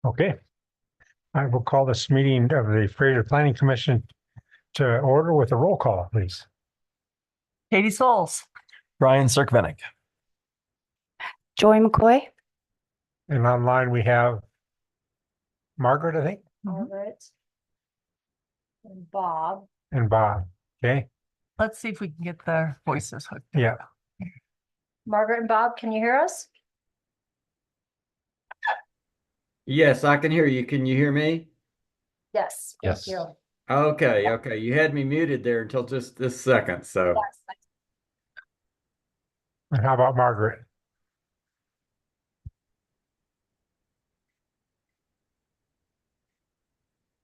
Okay, I will call this meeting of the Fraser Planning Commission to order with a roll call, please. Katie Souls. Brian Cirkvenick. Joy McCoy. And online we have Margaret, I think, Margaret. And Bob. and Bob. Okay, Let's see if we can get their voices hooked. yeah, Margaret and Bob, can you hear us? Yes, I can hear you. Can you hear me? Yes. Yes. Thank you. Okay. You had me muted there until just this second, so. Yes. and how about Margaret?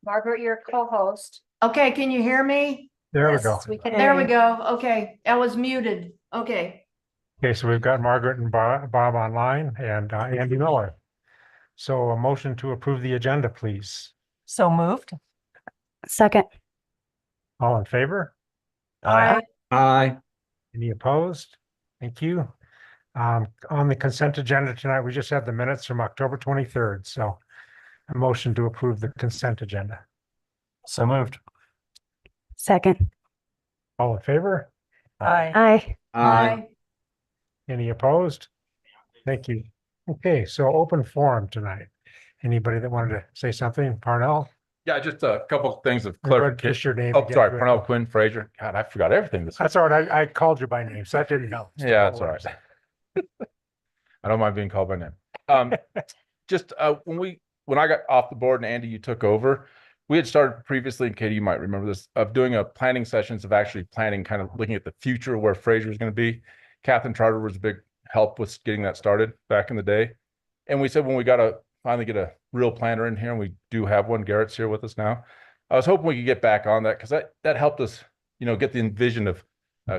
Margaret, your co-host. Okay, can you hear me? There we Yes, go. We can. There we go. Okay, I was muted. Okay. Okay, so we've got Margaret and Bob online and Andy Miller. So a motion to approve the agenda, please. So moved. Second. All in favor? Aye. Aye. Any opposed? Thank you. On the consent agenda tonight, we just have the minutes from October 23rd. So a motion to approve the consent agenda. So moved. Second. All in favor? Aye. Aye. Aye. Any opposed? Thank you. Okay, so open forum tonight. Anybody that wanted to say something? Parnell? Yeah, just a couple of things of Go ahead, clarification. just your name Oh, again. sorry, Go ahead. Parnell Quinn Fraser. God, I forgot everything this week. That's all right. I called you by name, so that didn't help. Yeah, that's all right. I don't mind being called by name. Just when I got off the board and Andy, you took over, we had started previously, and Katie, you might remember this, of doing a planning sessions of actually planning, kind of looking at the future where Fraser is going to be. Catherine Charter was a big help with getting that started back in the day. And we said when we got to finally get a real planner in here, and we do have one, Garrett's here with us now. I was hoping we could get back on that because that helped us, get the vision of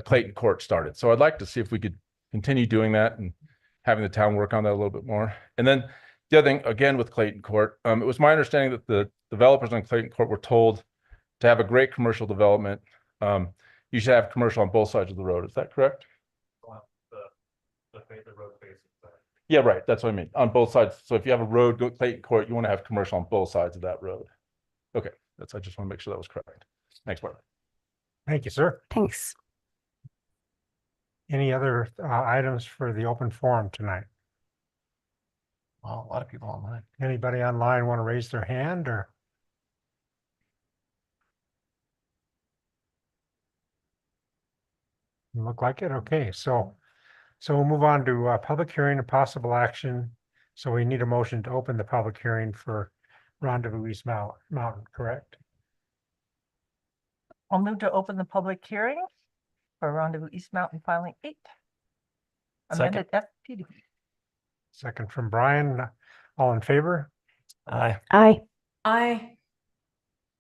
Clayton Court started. So I'd like to see if we could continue doing that and having the town work on that a little bit more. And then the other thing, again, with Clayton Court, it was my understanding that the developers on Clayton Court were told to have a great commercial development. You should have commercial on both sides of the road. Is that correct? The road facing side. Yeah, right. That's what I mean. On both sides. So if you have a road, go Clayton Court, you want to have commercial on both sides of that road. Okay. I just want to make sure that was correct. Thanks, Barbara. Thank you, sir. Thanks. Any other items for the open forum tonight? Well, a lot of people online. Anybody online want to raise their hand or? Look like it. Okay, so we'll move on to public hearing and possible action. So we need a motion to open the public hearing for Rendezvous East Mountain, correct? I'll move to open the public hearing for Rendezvous East Mountain Filing 8. Amended FPD. Second from Brian. All in favor? Aye. Aye. Aye.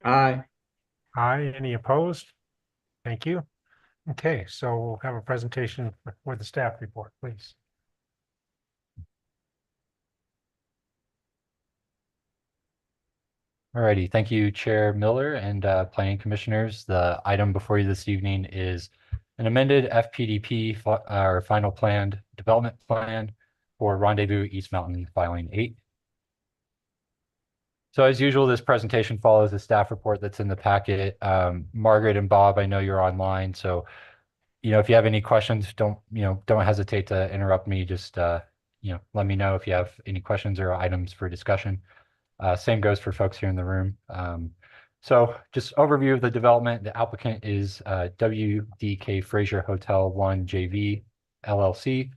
Aye. Aye. Any opposed? Thank you. Okay, so we'll have a presentation with the staff report, please. Alrighty, thank you, Chair Miller and Planning Commissioners. The item before you this evening is an amended FPDP or final planned development plan for Rendezvous East Mountain Filing 8. So as usual, this presentation follows the staff report that's in the packet. Margaret and Bob, I know you're online, so if you have any questions, don't hesitate to interrupt me. Just let me know if you have any questions or items for discussion. Same goes for folks here in the room. So just overview of the development. The applicant is WDK Fraser Hotel 1 JV LLC.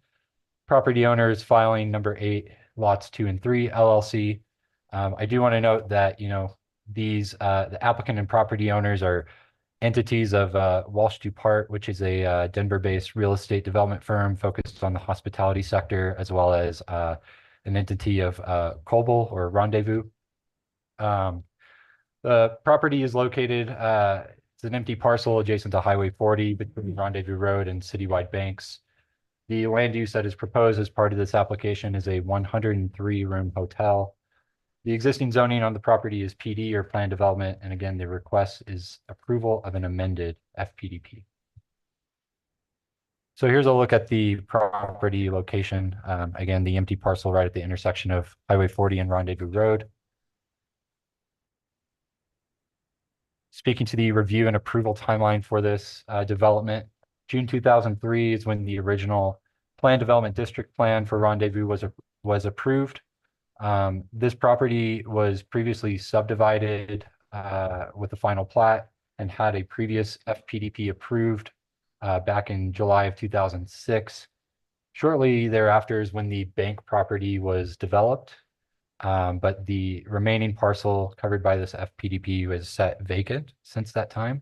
Property owner is filing number 8, lots 2 and 3 LLC. I do want to note that, these the applicant and property owners are entities of Walsh Dupart, which is a Denver-based real estate development firm focused on the hospitality sector, as well as an entity of Colbel or Rendezvous. The property is located, it's an empty parcel adjacent to Highway 40 between Rendezvous Road and Citywide Banks. The land use that is proposed as part of this application is a 103-room hotel. The existing zoning on the property is PD or planned development, and again, the request is approval of an amended FPDP. So here's a look at the property location. Again, the empty parcel right at the intersection of Highway 40 and Rendezvous Road. speaking to the review and approval timeline for this development, June 2003 is when the original Plan Development District Plan for Rendezvous was approved. This property was previously subdivided with the final plat and had a previous FPDP approved back in July of 2006. Shortly thereafter is when the bank property was developed, but the remaining parcel covered by this FPDP was set vacant since that time.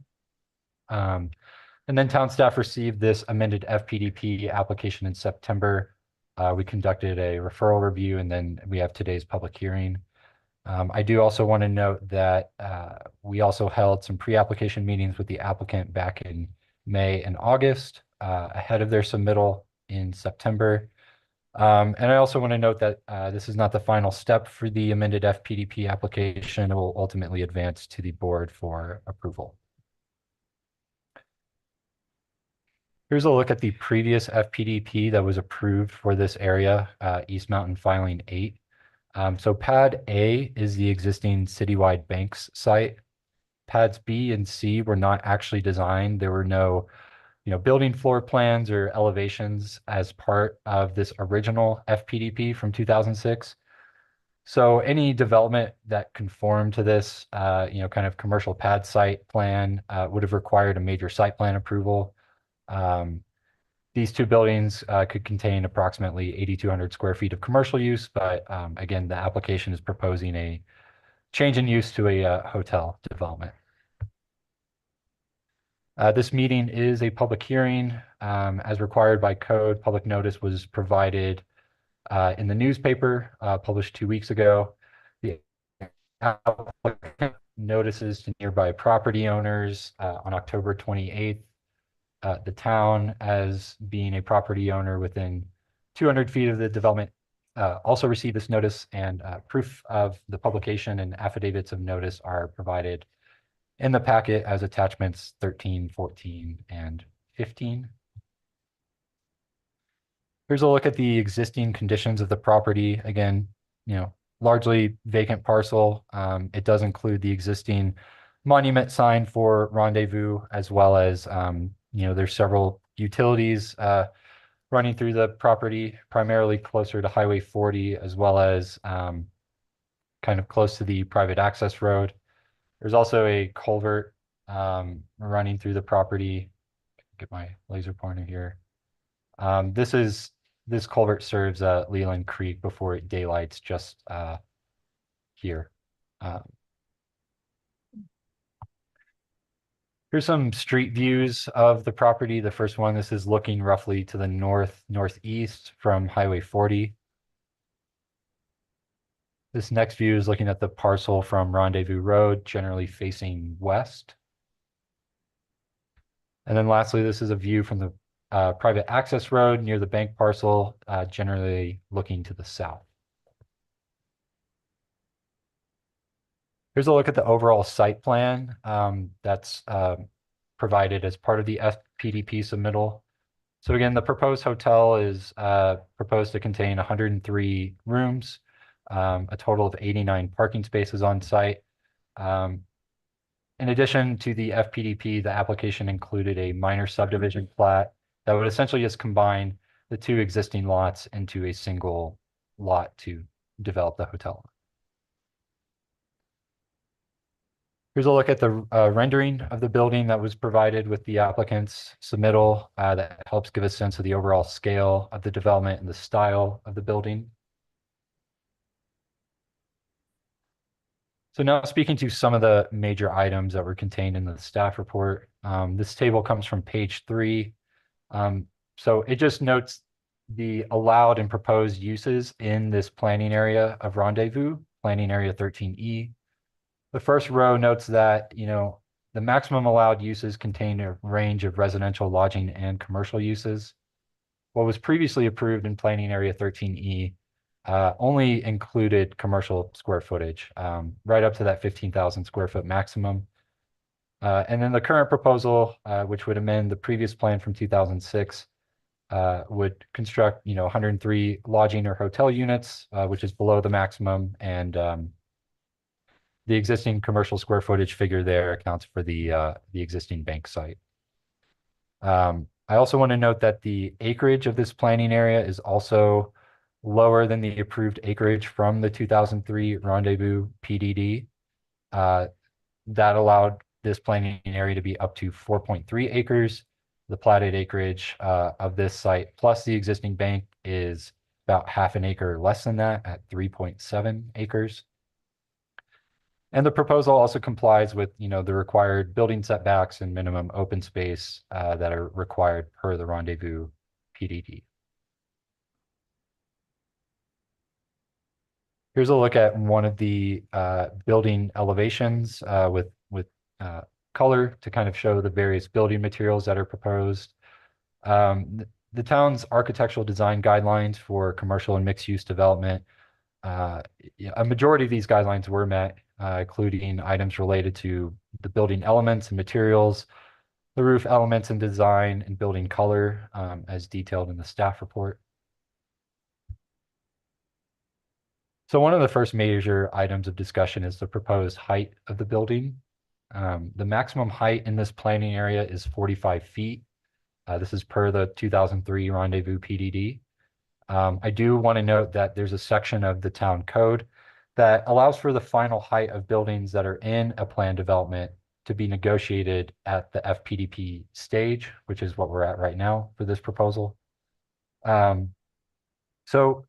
And then town staff received this amended FPDP application in September. We conducted a referral review, and then we have today's public hearing. I do also want to note that we also held some pre-application meetings with the applicant back in May and August ahead of their submittal in September. And I also want to note that this is not the final step for the amended FPDP application. It will ultimately advance to the board for approval. Here's a look at the previous FPDP that was approved for this area, East Mountain Filing 8. So pad A is the existing citywide banks site. Pads B and C were not actually designed. There were no, building floor plans or elevations as part of this original FPDP from 2006. So any development that conformed to this, kind of commercial pad site plan would have required a major site plan approval. These two buildings could contain approximately 8,200 square feet of commercial use, but again, the application is proposing a change in use to a hotel development. This meeting is a public hearing. As required by code, public notice was provided in the newspaper, published 2 weeks ago. The applicant notices to nearby property owners on October 28th. The town, as being a property owner within 200 feet of the development, also received this notice, and proof of the publication and affidavits of notice are provided in the packet as attachments 13, 14, and 15. Here's a look at the existing conditions of the property. Again, largely vacant parcel. It does include the existing monument sign for Rendezvous, as well as, there's several utilities running through the property, primarily closer to Highway 40, as well as kind of close to the private access road. There's also a culvert running through the property. Get my laser pointer here. This culvert serves Leland Creek before it daylights just here. Here's some street views of the property. The first one, this is looking roughly to the northeast from Highway 40. This next view is looking at the parcel from Rendezvous Road, generally facing west. And then lastly, this is a view from the private access road near the bank parcel, generally looking to the south. Here's a look at the overall site plan that's provided as part of the FPDP submittal. So again, the proposed hotel is proposed to contain 103 rooms, a total of 89 parking spaces on site. In addition to the FPDP, the application included a minor subdivision plat that would essentially just combine the two existing lots into a single lot to develop the hotel. Here's a look at the rendering of the building that was provided with the applicant's submittal that helps give a sense of the overall scale of the development and the style of the building. So now speaking to some of the major items that were contained in the staff report. This table comes from page 3. So it just notes the allowed and proposed uses in this planning area of Rendezvous, planning area 13E. The first row notes that, the maximum allowed uses contain a range of residential, lodging, and commercial uses. What was previously approved in planning area 13E only included commercial square footage, right up to that 15,000 square foot maximum. And then the current proposal, which would amend the previous plan from 2006, would construct, 103 lodging or hotel units, which is below the maximum, and the existing commercial square footage figure there accounts for the existing bank site. I also want to note that the acreage of this planning area is also lower than the approved acreage from the 2003 Rendezvous PDD. That allowed this planning area to be up to 4.3 acres. The platted acreage of this site plus the existing bank is about half an acre less than that at 3.7 acres. And the proposal also complies with, the required building setbacks and minimum open space that are required per the Rendezvous PDD. Here's a look at one of the building elevations with color to kind of show the various building materials that are proposed. The town's architectural design guidelines for commercial and mixed-use development, a majority of these guidelines were met, including items related to the building elements and materials, the roof elements and design, and building color, as detailed in the staff report. So one of the first major items of discussion is the proposed height of the building. The maximum height in this planning area is 45 feet. This is per the 2003 Rendezvous PDD. I do want to note that there's a section of the town code that allows for the final height of buildings that are in a planned development to be negotiated at the FPDP stage, which is what we're at right now for this proposal. So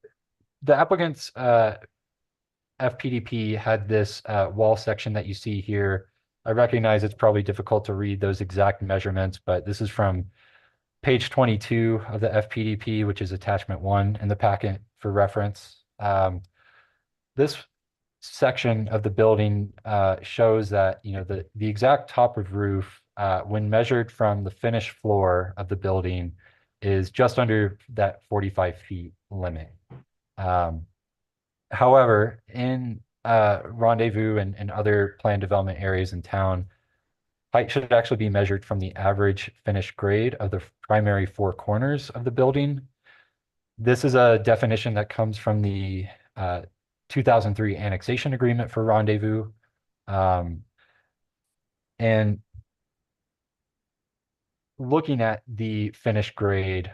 the applicant's FPDP had this wall section that you see here. I recognize it's probably difficult to read those exact measurements, but this is from page 22 of the FPDP, which is attachment 1 in the packet for reference. This section of the building shows that the exact top of roof, when measured from the finished floor of the building, is just under that 45 feet limit. However, in Rendezvous and other planned development areas in town, height should actually be measured from the average finished grade of the primary 4 corners of the building. This is a definition that comes from the 2003 annexation agreement for Rendezvous. And looking at the finished grade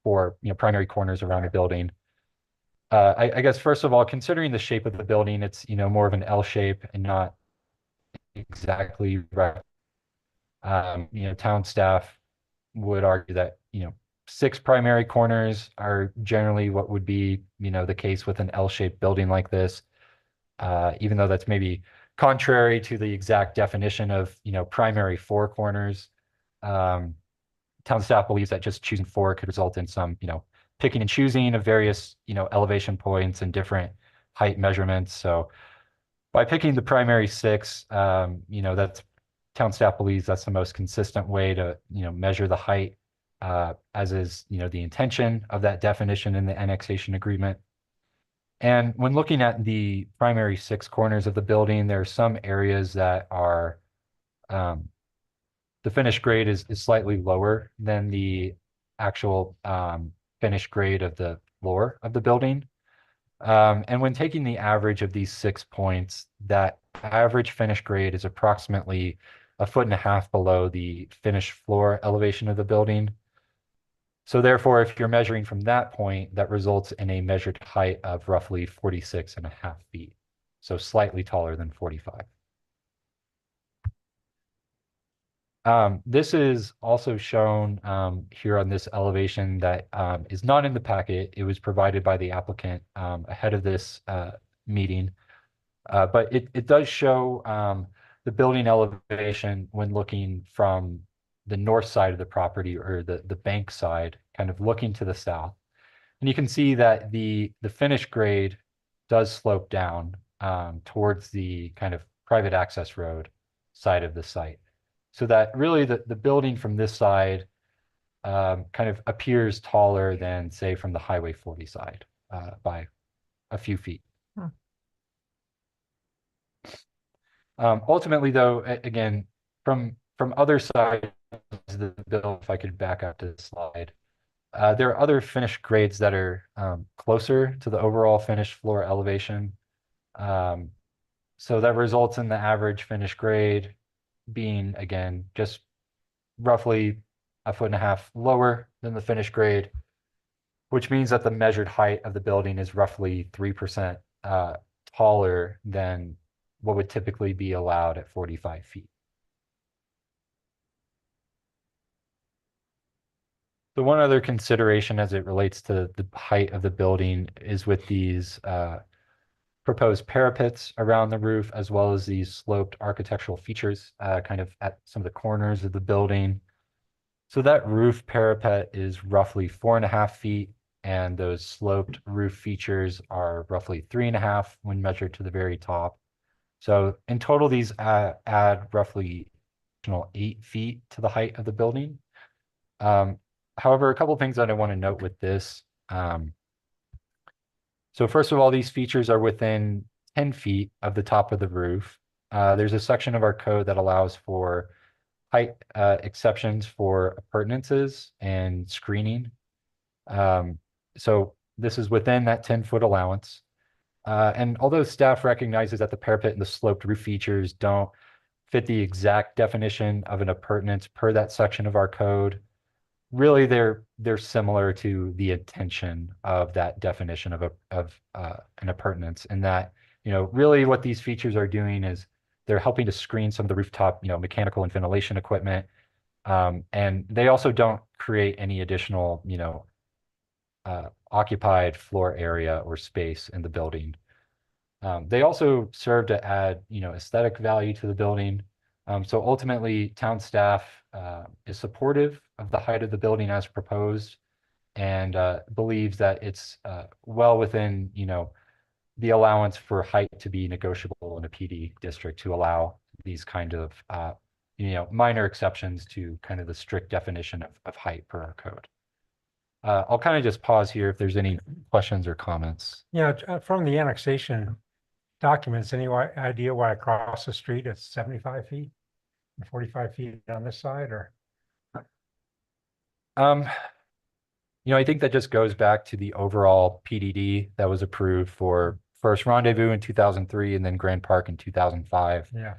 for primary corners around the building, I guess first of all, considering the shape of the building, it's more of an L shape and not exactly right. Town staff would argue that 6 primary corners are generally what would be the case with an L-shaped building like this, even though that's maybe contrary to the exact definition of primary 4 corners. Town staff believes that just choosing 4 could result in some picking and choosing of various elevation points and different height measurements. So by picking the primary 6, that's town staff believes that's the most consistent way to measure the height, as is the intention of that definition in the annexation agreement. And when looking at the primary 6 corners of the building, there are some areas that are the finished grade is slightly lower than the actual finished grade of the floor of the building. And when taking the average of these 6 points, that average finished grade is approximately 1.5 feet below the finished floor elevation of the building. So therefore, if you're measuring from that point, that results in a measured height of roughly 46.5 feet. So slightly taller than 45. This is also shown here on this elevation that is not in the packet. It was provided by the applicant ahead of this meeting. But it does show the building elevation when looking from the north side of the property, or the bank side, kind of looking to the south. And you can see that the finished grade does slope down towards the kind of private access road side of the site. So that really the building from this side kind of appears taller than, say, from the Highway 40 side by a few feet. Ultimately, though, again, from other sides of the building, if I could back up to the slide, there are other finished grades that are closer to the overall finished floor elevation. So that results in the average finished grade being, again, just roughly 1.5 feet lower than the finished grade, which means that the measured height of the building is roughly 3% taller than what would typically be allowed at 45 feet. The one other consideration as it relates to the height of the building is with these proposed parapets around the roof, as well as these sloped architectural features kind of at some of the corners of the building. So that roof parapet is roughly 4.5 feet, and those sloped roof features are roughly 3.5 when measured to the very top. So in total, these add roughly 8 feet to the height of the building. However, a couple of things that I want to note with this. So first of all, these features are within 10 feet of the top of the roof. There's a section of our code that allows for height exceptions for appurtenances and screening. So this is within that 10-foot allowance. And although staff recognizes that the parapet and the sloped roof features don't fit the exact definition of an appurtenance per that section of our code, really they're similar to the intention of that definition of an appurtenance, in that, really what these features are doing is they're helping to screen some of the rooftop, mechanical and ventilation equipment. And they also don't create any additional, occupied floor area or space in the building. They also serve to add, aesthetic value to the building. So ultimately, town staff is supportive of the height of the building as proposed, and believes that it's well within, the allowance for height to be negotiable in a PD district to allow these kind of, minor exceptions to kind of the strict definition of height per our code. I'll kind of just pause here if there's any questions or comments. Yeah, from the annexation documents, any idea why across the street it's 75 feet and 45 feet on this side, or? I think that just goes back to the overall PDD that was approved for first Rendezvous in 2003 and then Grand Park in 2005. Yeah,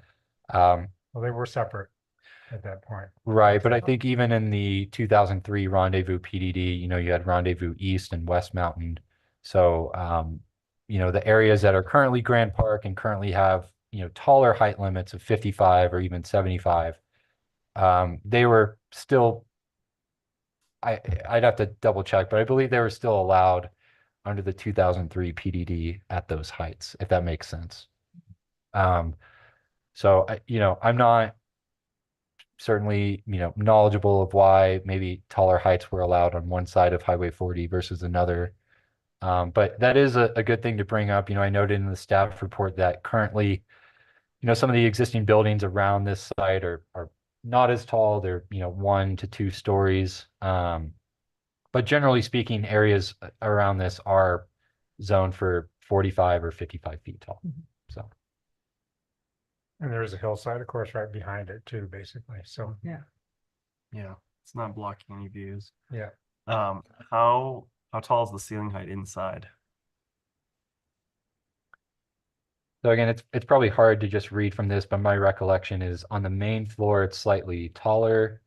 Um, well, they were separate at that point. Right, but I think even in the 2003 Rendezvous PDD, you had Rendezvous East and West Mountain. So, the areas that are currently Grand Park and currently have, taller height limits of 55 or even 75, they were still, I'd have to double check, but I believe they were still allowed under the 2003 PDD at those heights, if that makes sense. So, I'm not certainly, knowledgeable of why maybe taller heights were allowed on one side of Highway 40 versus another. But that is a good thing to bring up. I noted in the staff report that currently, some of the existing buildings around this site are not as tall. They're, 1 to 2 stories. But generally speaking, areas around this are zoned for 45 or 55 feet tall. So. And there is a hillside, of course, right behind it too, basically. So, Yeah, it's not blocking any views. yeah. How tall is the ceiling height inside? So again, it's probably hard to just read from this, but my recollection is on the main floor, it's slightly taller.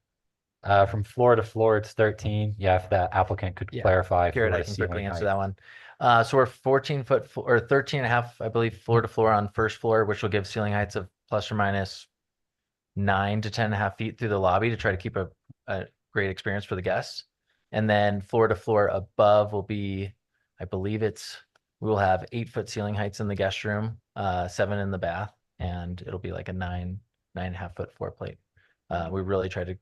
From floor to floor, it's 13. Yeah, if that applicant could Yeah, clarify. Garrett, floor I to can quickly ceiling answer height. that one. So we're 14 foot or 13 and a half, I believe, floor to floor on first floor, which will give ceiling heights of plus or minus 9 to 10.5 feet through the lobby to try to keep a great experience for the guests. And then floor to floor above will be, I believe we will have 8-foot ceiling heights in the guest room, 7 in the bath, and it'll be like a 9.5 foot floor plate. We really try to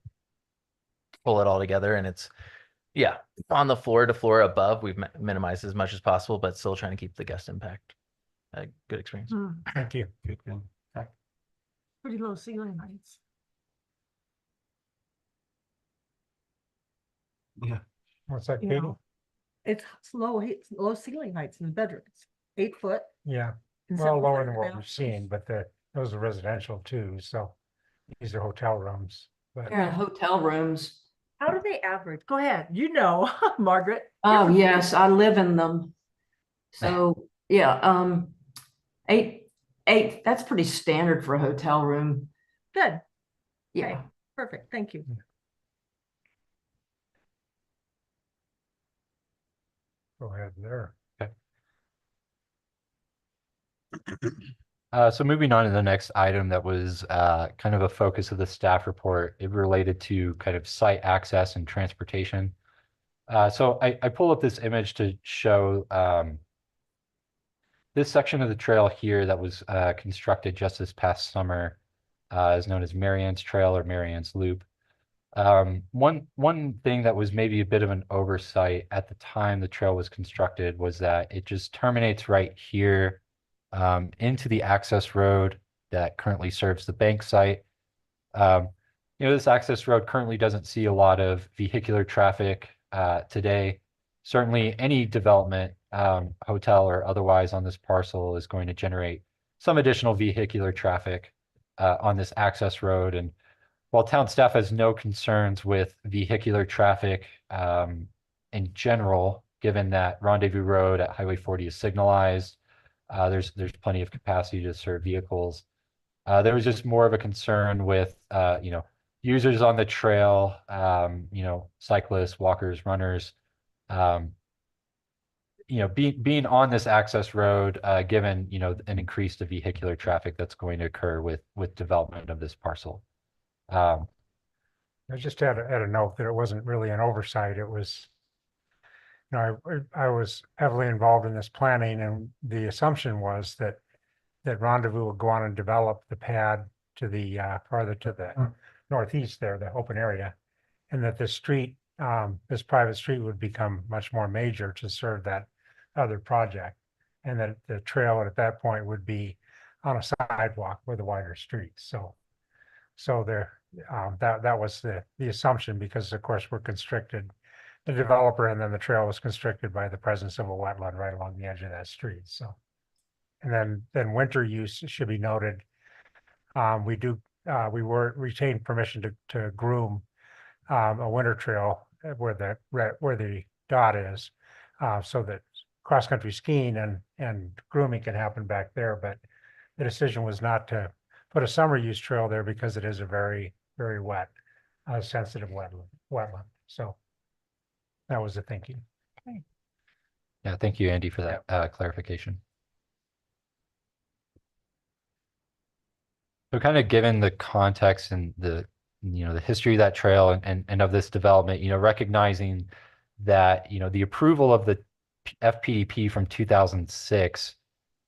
pull it all together, and it's, on the floor to floor above, we've minimized as much as possible, but still trying to keep the guest impact a good experience. Thank you. Good. Okay. Pretty low ceiling heights. Yeah. What's that, You Katie? know, It's low ceiling heights in the bedrooms, 8 foot. Yeah, and well, 7 lower foot than in what the we've seen, but those are residential too, so these are hotel rooms, but Yeah, hotel rooms. How do they average? Go ahead, Margaret. Oh, yes, I live in them. So, yeah, 8 8, that's pretty standard for a hotel room. Good, Yeah. perfect, thank you. Go ahead there. So moving on to the next item that was kind of a focus of the staff report, it related to kind of site access and transportation. So I pulled up this image to show this section of the trail here that was constructed just this past summer is known as Marianne's Trail or Marianne's Loop. One thing that was maybe a bit of an oversight at the time the trail was constructed was that it just terminates right here into the access road that currently serves the bank site. This access road currently doesn't see a lot of vehicular traffic today. Certainly any development, hotel or otherwise on this parcel is going to generate some additional vehicular traffic on this access road. And while town staff has no concerns with vehicular traffic in general, given that Rendezvous Road at Highway 40 is signalized, there's plenty of capacity to serve vehicles. There was just more of a concern with users on the trail, cyclists, walkers, runners, being on this access road, given an increase to vehicular traffic that's going to occur with development of this parcel. I just had a note that it wasn't really an oversight. It was, I was heavily involved in this planning, and the assumption was that Rendezvous would go on and develop the pad to the farther to the northeast there, the open area, and that this street, this private street would become much more major to serve that other project, and that the trail at that point would be on a sidewalk with a wider street. So there, that was the assumption, because of course we're constricted, the developer, and then the trail was constricted by the presence of a wetland right along the edge of that street. So, and then winter use should be noted. We were retained permission to groom a winter trail where the dot is, so that cross-country skiing and grooming can happen back there. But the decision was not to put a summer use trail there because it is a very, very wet, sensitive wetland. So that was the thinking. Yeah, thank you, Andy, for that clarification. So kind of given the context and the history of that trail and of this development, recognizing that, the approval of the FPDP from 2006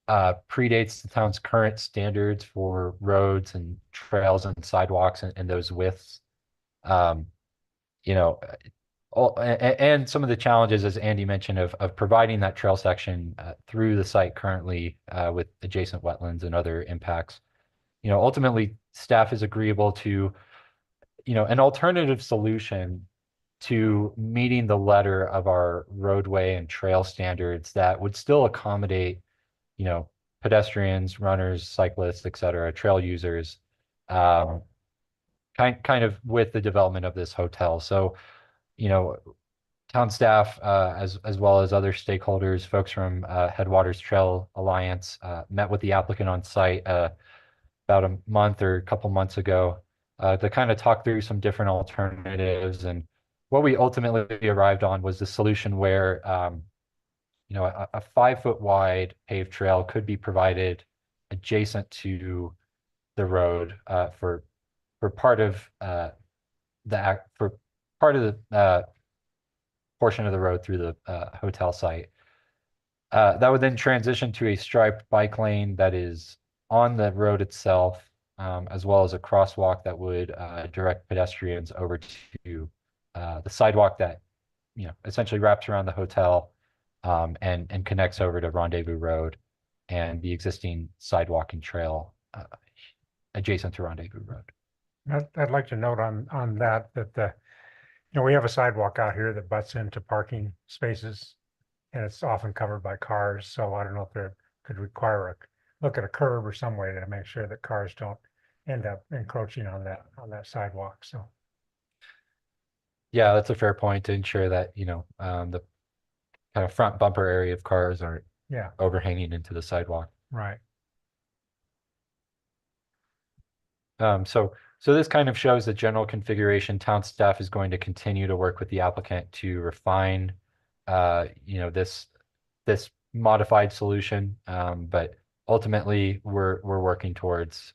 predates the town's current standards for roads and trails and sidewalks and those widths. And some of the challenges, as Andy mentioned, of providing that trail section through the site currently with adjacent wetlands and other impacts. Ultimately, staff is agreeable to, an alternative solution to meeting the letter of our roadway and trail standards that would still accommodate, pedestrians, runners, cyclists, et cetera, trail users, kind of with the development of this hotel. So, town staff, as well as other stakeholders, folks from Headwaters Trail Alliance, met with the applicant on site about a month or a couple months ago to kind of talk through some different alternatives. And what we ultimately arrived on was the solution where, a 5-foot wide paved trail could be provided adjacent to the road for part of the portion of the road through the hotel site. That would then transition to a striped bike lane that is on the road itself, as well as a crosswalk that would direct pedestrians over to the sidewalk that essentially wraps around the hotel and connects over to Rendezvous Road and the existing sidewalk and trail adjacent to Rendezvous Road. I'd like to note on that we have a sidewalk out here that butts into parking spaces, and it's often covered by cars. So I don't know if there could require look at a curb or some way to make sure that cars don't end up encroaching on that sidewalk. So. Yeah, that's a fair point, to ensure that, the kind of front bumper area of cars aren't Yeah, overhanging into the sidewalk. right. So this kind of shows the general configuration. Town staff is going to continue to work with the applicant to refine, this modified solution. But ultimately, we're working towards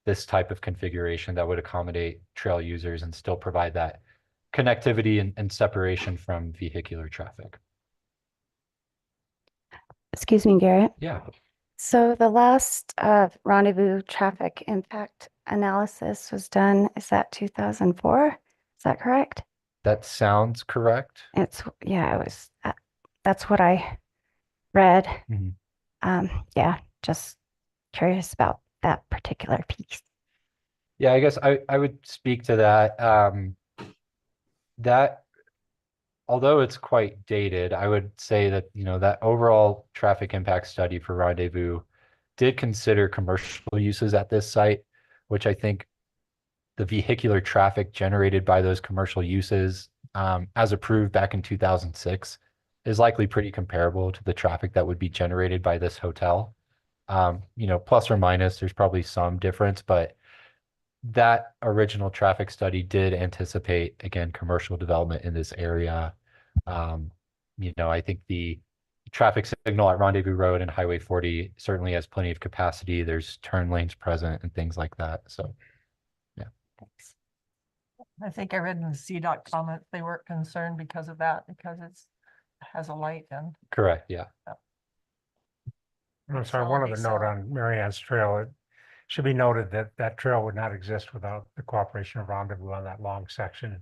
this type of configuration that would accommodate trail users and still provide that connectivity and separation from vehicular traffic. Excuse me, Garrett. Yeah. So the last rendezvous traffic impact analysis was done, is that 2004? Is that correct? That sounds correct. Yeah, it was, that's what I read. Mhm. Yeah, just curious about that particular piece. Yeah, I guess I would speak to that. That, although it's quite dated, I would say that, that overall traffic impact study for Rendezvous did consider commercial uses at this site, which I think the vehicular traffic generated by those commercial uses, as approved back in 2006, is likely pretty comparable to the traffic that would be generated by this hotel. Plus or minus, there's probably some difference, but that original traffic study did anticipate, again, commercial development in this area. I think the traffic signal at Rendezvous Road and Highway 40 certainly has plenty of capacity. There's turn lanes present and things like that. So, I think I read in the CDOT comments, they weren't concerned because of that, because has a light and. correct, yeah. I'm sorry, one other note on Marianne's Trail. It should be noted that that trail would not exist without the cooperation of Rendezvous on that long section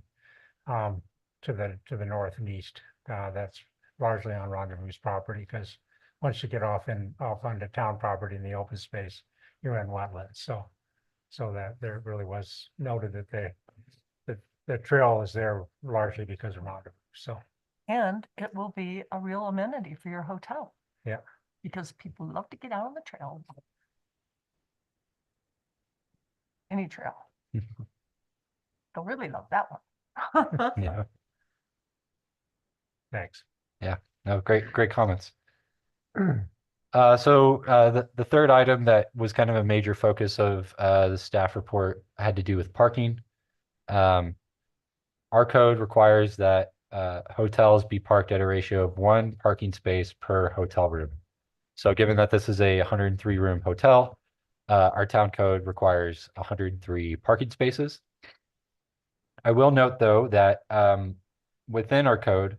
to the north and east. That's largely on Rendezvous's property, because once you get off onto town property in the open space, you're in wetlands. So that there really was noted that the trail is there largely because of Rendezvous. So And it will be a real amenity for your hotel. yeah. Because people love to get out on the trail. Any trail. They'll really love that one. Yeah. Thanks. No, great comments. The third item that was kind of a major focus of the staff report had to do with parking. Our code requires that hotels be parked at a ratio of 1 parking space per hotel room. So given that this is a 103 room hotel, our town code requires 103 parking spaces. I will note, though, that within our code,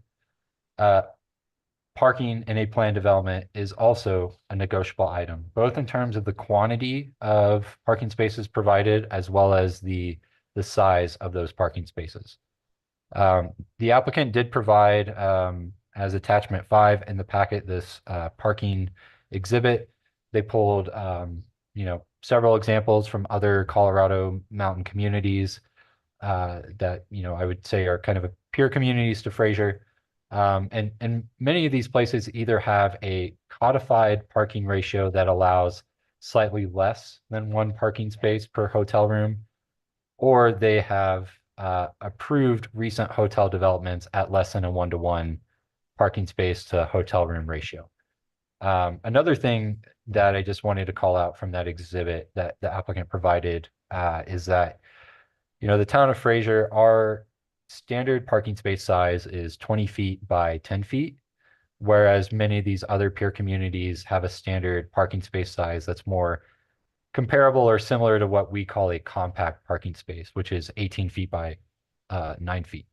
parking in a planned development is also a negotiable item, both in terms of the quantity of parking spaces provided as well as the size of those parking spaces. The applicant did provide as attachment 5 in the packet this parking exhibit. They pulled several examples from other Colorado mountain communities that I would say are kind of peer communities to Fraser. And many of these places either have a codified parking ratio that allows slightly less than 1 parking space per hotel room, or they have approved recent hotel developments at less than a 1-to-1 parking space to hotel room ratio. Another thing that I just wanted to call out from that exhibit that the applicant provided is that, the town of Fraser, our standard parking space size is 20 feet by 10 feet, whereas many of these other peer communities have a standard parking space size that's more comparable or similar to what we call a compact parking space, which is 18 feet by 9 feet.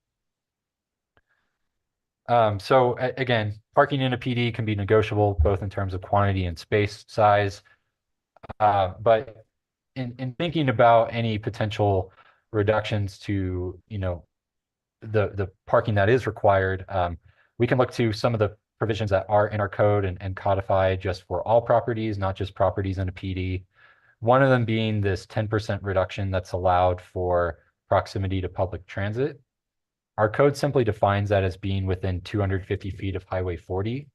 Again, parking in a PD can be negotiable both in terms of quantity and space size. But in thinking about any potential reductions to, the parking that is required, we can look to some of the provisions that are in our code and codified just for all properties, not just properties in a PD. One of them being this 10% reduction that's allowed for proximity to public transit. Our code simply defines that as being within 250 feet of Highway 40,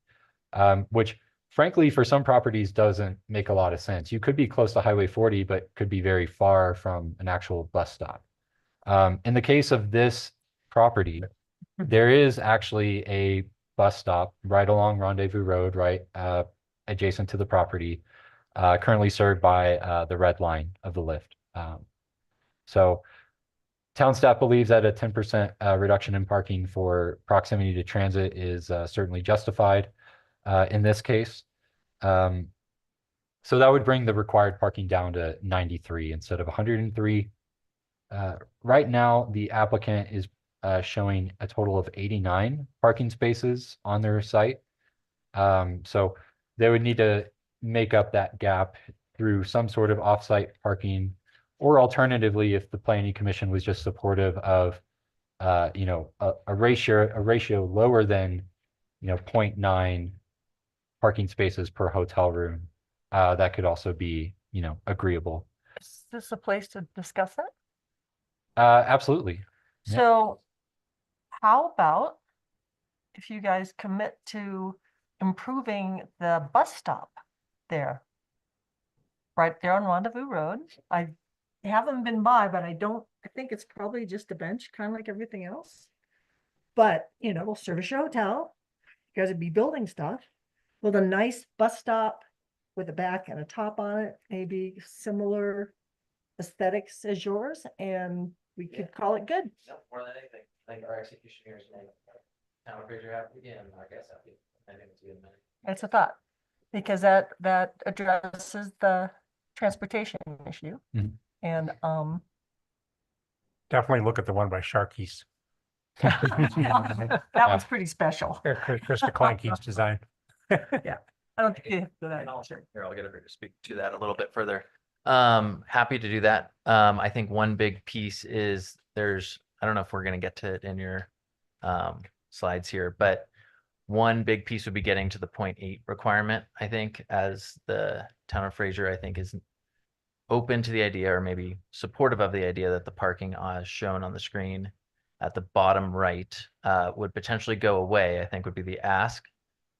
which frankly, for some properties doesn't make a lot of sense. You could be close to Highway 40, but could be very far from an actual bus stop. In the case of this property, there is actually a bus stop right along Rendezvous Road, right adjacent to the property, currently served by the red line of the lift. So town staff believes that a 10% reduction in parking for proximity to transit is certainly justified in this case. So that would bring the required parking down to 93 instead of 103. Right now, the applicant is showing a total of 89 parking spaces on their site. So they would need to make up that gap through some sort of off-site parking, or alternatively, if the planning commission was just supportive of, you know, a ratio lower than, you know, 0.9 parking spaces per hotel room, that could also be, you know, agreeable. Is this a place to discuss it? Absolutely. Yeah. So how about if you guys commit to improving the bus stop there? Right there on Rendezvous Road. I haven't been by, but I think it's probably just a bench, kind of like everything else. But, you know, we'll service your hotel. You guys would be building stuff with a nice bus stop with a back and a top on it, maybe similar aesthetics as yours, and we could call it good. More than anything, I think our execution here is town of Fraser happy again, I guess happy. I think it's a good minute. It's a thought, because that addresses the transportation issue. Mhm. And, Definitely look at the one by Sharky's. that one's pretty special. Krista Kleinke's design. I don't think you have to do that. Here, I'll get her to speak to that a little bit further. Happy to do that. I think one big piece is I don't know if we're gonna get to it in your slides here, but one big piece would be getting to the 0.8 requirement, I think, as the town of Fraser, I think, is open to the idea, or maybe supportive of the idea, that the parking as shown on the screen at the bottom right would potentially go away, I think would be the ask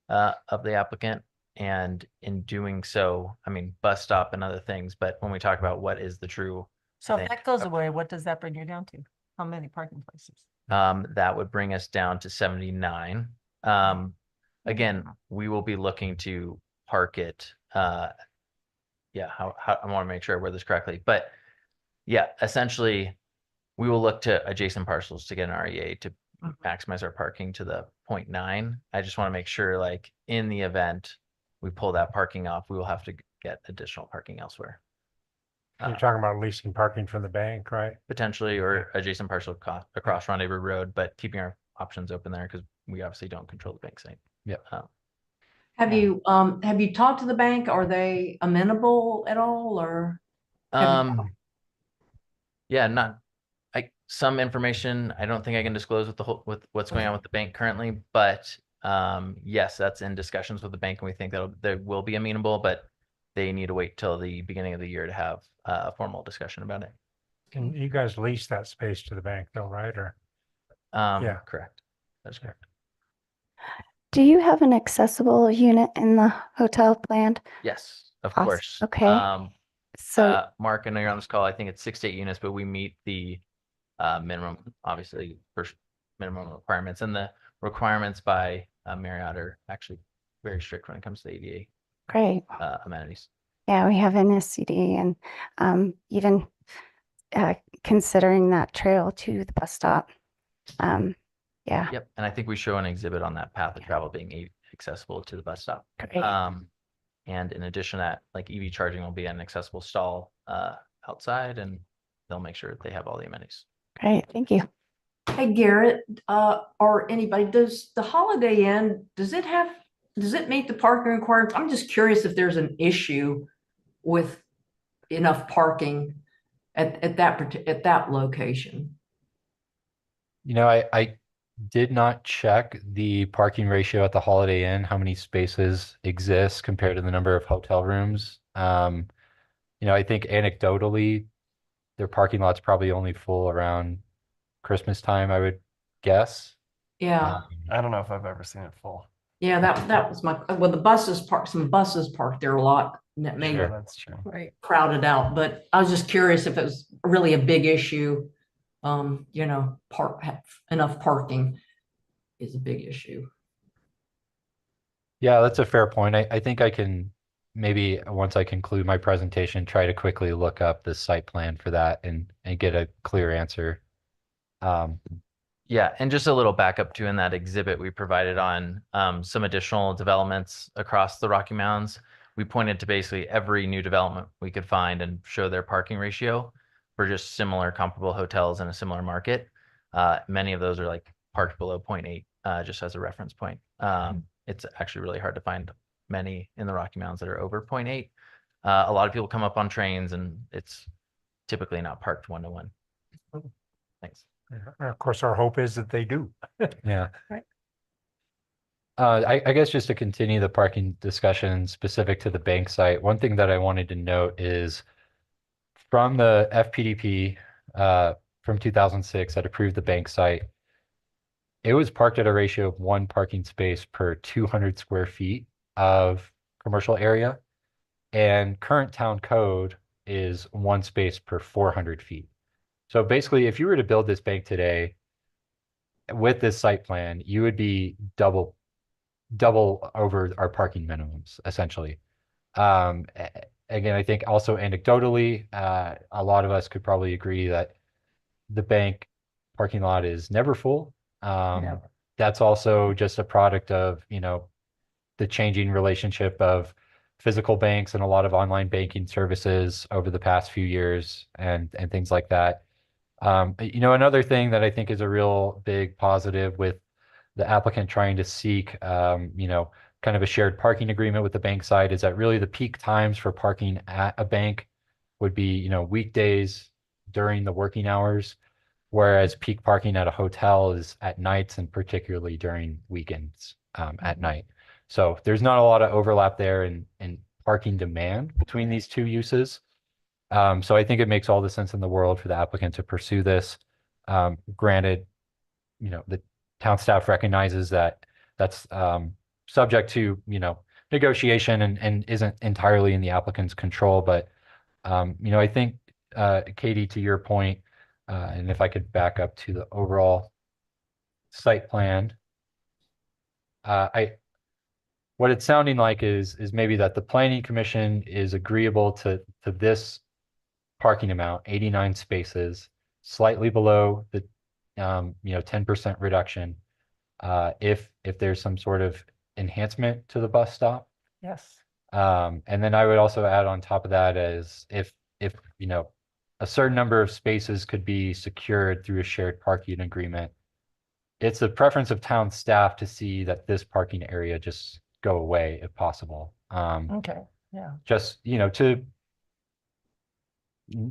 of the applicant. And in doing so, I mean, bus stop and other things, but when we talk about what is the true, So if think- that goes away, what does that bring you down to? How many parking places? that would bring us down to 79. Again, we will be looking to park it. Yeah, how I want to make sure I word this correctly, but yeah, essentially, we will look to adjacent parcels to get an REA to maximize our parking to the 0.9. I just want to make sure, like, in the event we pull that parking off, we will have to get additional parking elsewhere. You're talking about leasing parking from the bank, right? Potentially, or adjacent parcel across Rendezvous Road, but keeping our options open there because we obviously don't control the bank site. Yep. Have you talked to the bank? Are they amenable at all, or? Yeah, some information I don't think I can disclose with what's going on with the bank currently, but yes, that's in discussions with the bank, and we think they will be amenable, but they need to wait till the beginning of the year to have a formal discussion about it. And you guys lease that space to the bank though, right? Or Yeah. Correct. That's correct. Do you have an accessible unit in the hotel planned? Yes, of Awesome. course. Okay. So, Mark, I know you're on this call. I think it's 6 to 8 units, but we meet the minimum, obviously, first minimum requirements, and the requirements by Marriott are actually very strict when it comes to ADA great. amenities. Yeah, we have an SCD and even considering that trail to the bus stop. Yeah, Yep, and I think we show an exhibit on that path of travel being accessible to the bus stop. great. And in addition to that, like, EV charging will be an accessible stall outside, and they'll make sure they have all the amenities. Great. Thank you. Hey, Garrett, or anybody, does the Holiday Inn, does it meet the parking requirements? I'm just curious if there's an issue with enough parking at that location. You know, I did not check the parking ratio at the Holiday Inn, how many spaces exist compared to the number of hotel rooms. You know, I think anecdotally, their parking lot's probably only full around Christmas time, I would guess. Yeah, I don't know if I've ever seen it full. yeah, that was well, some buses parked there a lot, and that made Sure. it That's true. Right. crowded out, but I was just curious if it was really a big issue. You know, enough parking is a big issue. Yeah, that's a fair point. I think I can maybe once I conclude my presentation, try to quickly look up the site plan for that and get a clear answer. Yeah, and just a little backup too, in that exhibit we provided on some additional developments across the Rocky Mountains. We pointed to basically every new development we could find and show their parking ratio for just similar comparable hotels in a similar market. Many of those are like parked below 0.8, just as a reference point. It's actually really hard to find many in the Rocky Mountains that are over 0.8. A lot of people come up on trains and it's typically not parked 1-to-1. Thanks. And of course, our hope is that they do. Yeah. Right. I guess just to continue the parking discussion specific to the bank site, one thing that I wanted to note is from the FPDP from 2006 that approved the bank site, it was parked at a ratio of 1 parking space per 200 square feet of commercial area. And current town code is 1 space per 400 feet. So basically, if you were to build this bank today with this site plan, you would be double over our parking minimums, essentially. Again, I think also anecdotally, a lot of us could probably agree that the bank parking lot is never full. Never. That's also just a product of, you know, the changing relationship of physical banks and a lot of online banking services over the past few years and things like that. You know, another thing that I think is a real big positive with the applicant trying to seek, you know, kind of a shared parking agreement with the bank side is that really the peak times for parking at a bank would be, you know, weekdays during the working hours, whereas peak parking at a hotel is at nights and particularly during weekends at night. So there's not a lot of overlap there in parking demand between these two uses. So I think it makes all the sense in the world for the applicant to pursue this. Granted, you know, the town staff recognizes that that's subject to, you know, negotiation and isn't entirely in the applicant's control. But, you know, I think, Katie, to your point, and if I could back up to the overall site plan, what it's sounding like is maybe that the planning commission is agreeable to this parking amount, 89 spaces, slightly below the you know, 10% reduction. If there's some sort of enhancement to the bus stop. Yes. And then I would also add on top of that as if you know, a certain number of spaces could be secured through a shared parking agreement. It's the preference of town staff to see that this parking area just go away if possible. Okay. Yeah. Just, you know, to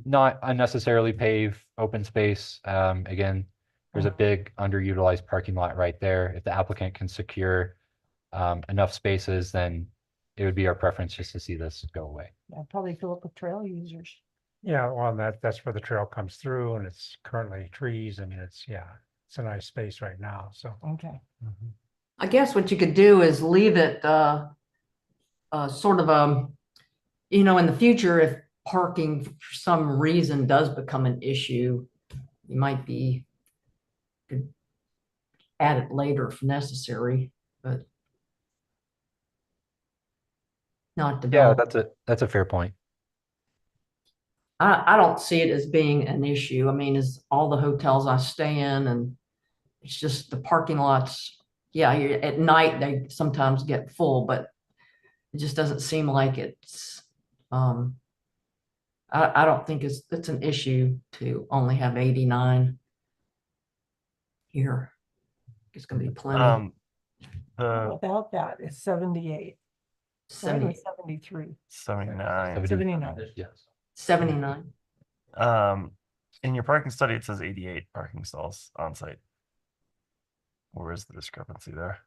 not unnecessarily pave open space. Again, there's a big underutilized parking lot right there. If the applicant can secure enough spaces, then it would be our preference just to see this go away. Yeah, probably fill up with trail users. Yeah, well, that's where the trail comes through and it's currently trees and it's a nice space right now, so. Okay. I guess what you could do is leave it sort of you know, in the future, if parking for some reason does become an issue, you might could add it later if necessary, but not Yeah, develop. that's a fair point. I don't see it as being an issue. I mean, it's all the hotels I stay in, and it's just the parking lots. Yeah, at night they sometimes get full, but it just doesn't seem like it's. I don't think it's an issue to only have 89 here. It's going to be plenty. Without that, it's 78. Right, or 70, 73. 79. 79. Yes. 79. In your parking study, it says 88 parking stalls on site. Where is the discrepancy there?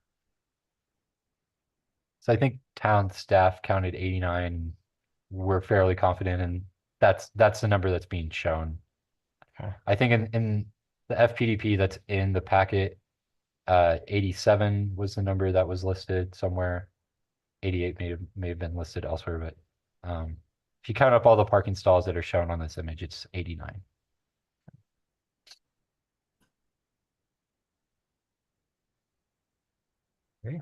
So I think town staff counted 89. We're fairly confident, and that's the number that's being shown. Okay. I think in the FPDP that's in the packet, 87 was the number that was listed somewhere. 88 may have been listed elsewhere, but if you count up all the parking stalls that are shown on this image, it's 89. Okay.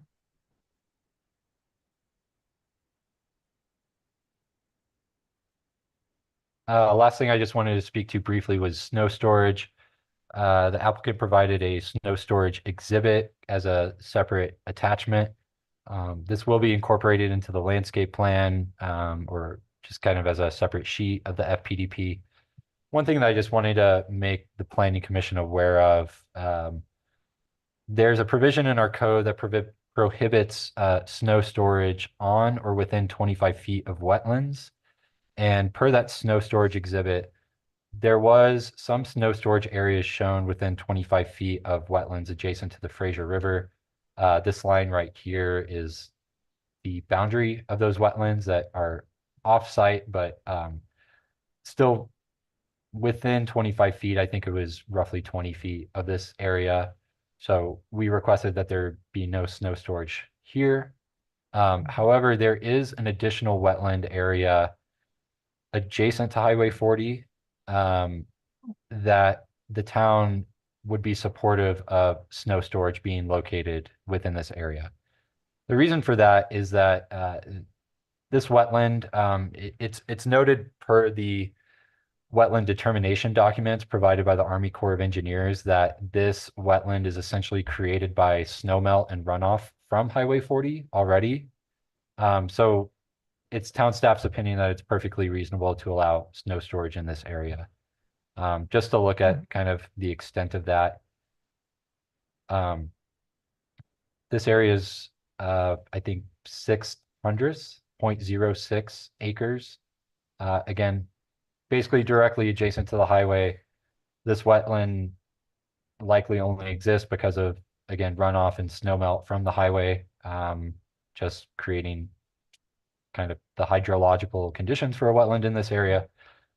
Last thing I just wanted to speak to briefly was snow storage. The applicant provided a snow storage exhibit as a separate attachment. This will be incorporated into the landscape plan, or just kind of as a separate sheet of the FPDP. One thing that I just wanted to make the planning commission aware of, there's a provision in our code that prohibits snow storage on or within 25 feet of wetlands. And per that snow storage exhibit, there was some snow storage areas shown within 25 feet of wetlands adjacent to the Fraser River. This line right here is the boundary of those wetlands that are off-site, but still within 25 feet. I think it was roughly 20 feet of this area. So we requested that there be no snow storage here. However, there is an additional wetland area adjacent to Highway 40 that the town would be supportive of snow storage being located within this area. The reason for that is that this wetland, it's noted per the wetland determination documents provided by the Army Corps of Engineers that this wetland is essentially created by snowmelt and runoff from Highway 40 already. So it's town staff's opinion that it's perfectly reasonable to allow snow storage in this area. Just to look at kind of the extent of that. This area is, I think, 0.06 acres. Again, basically directly adjacent to the highway. This wetland likely only exists because of, again, runoff and snowmelt from the highway, just creating kind of the hydrological conditions for a wetland in this area,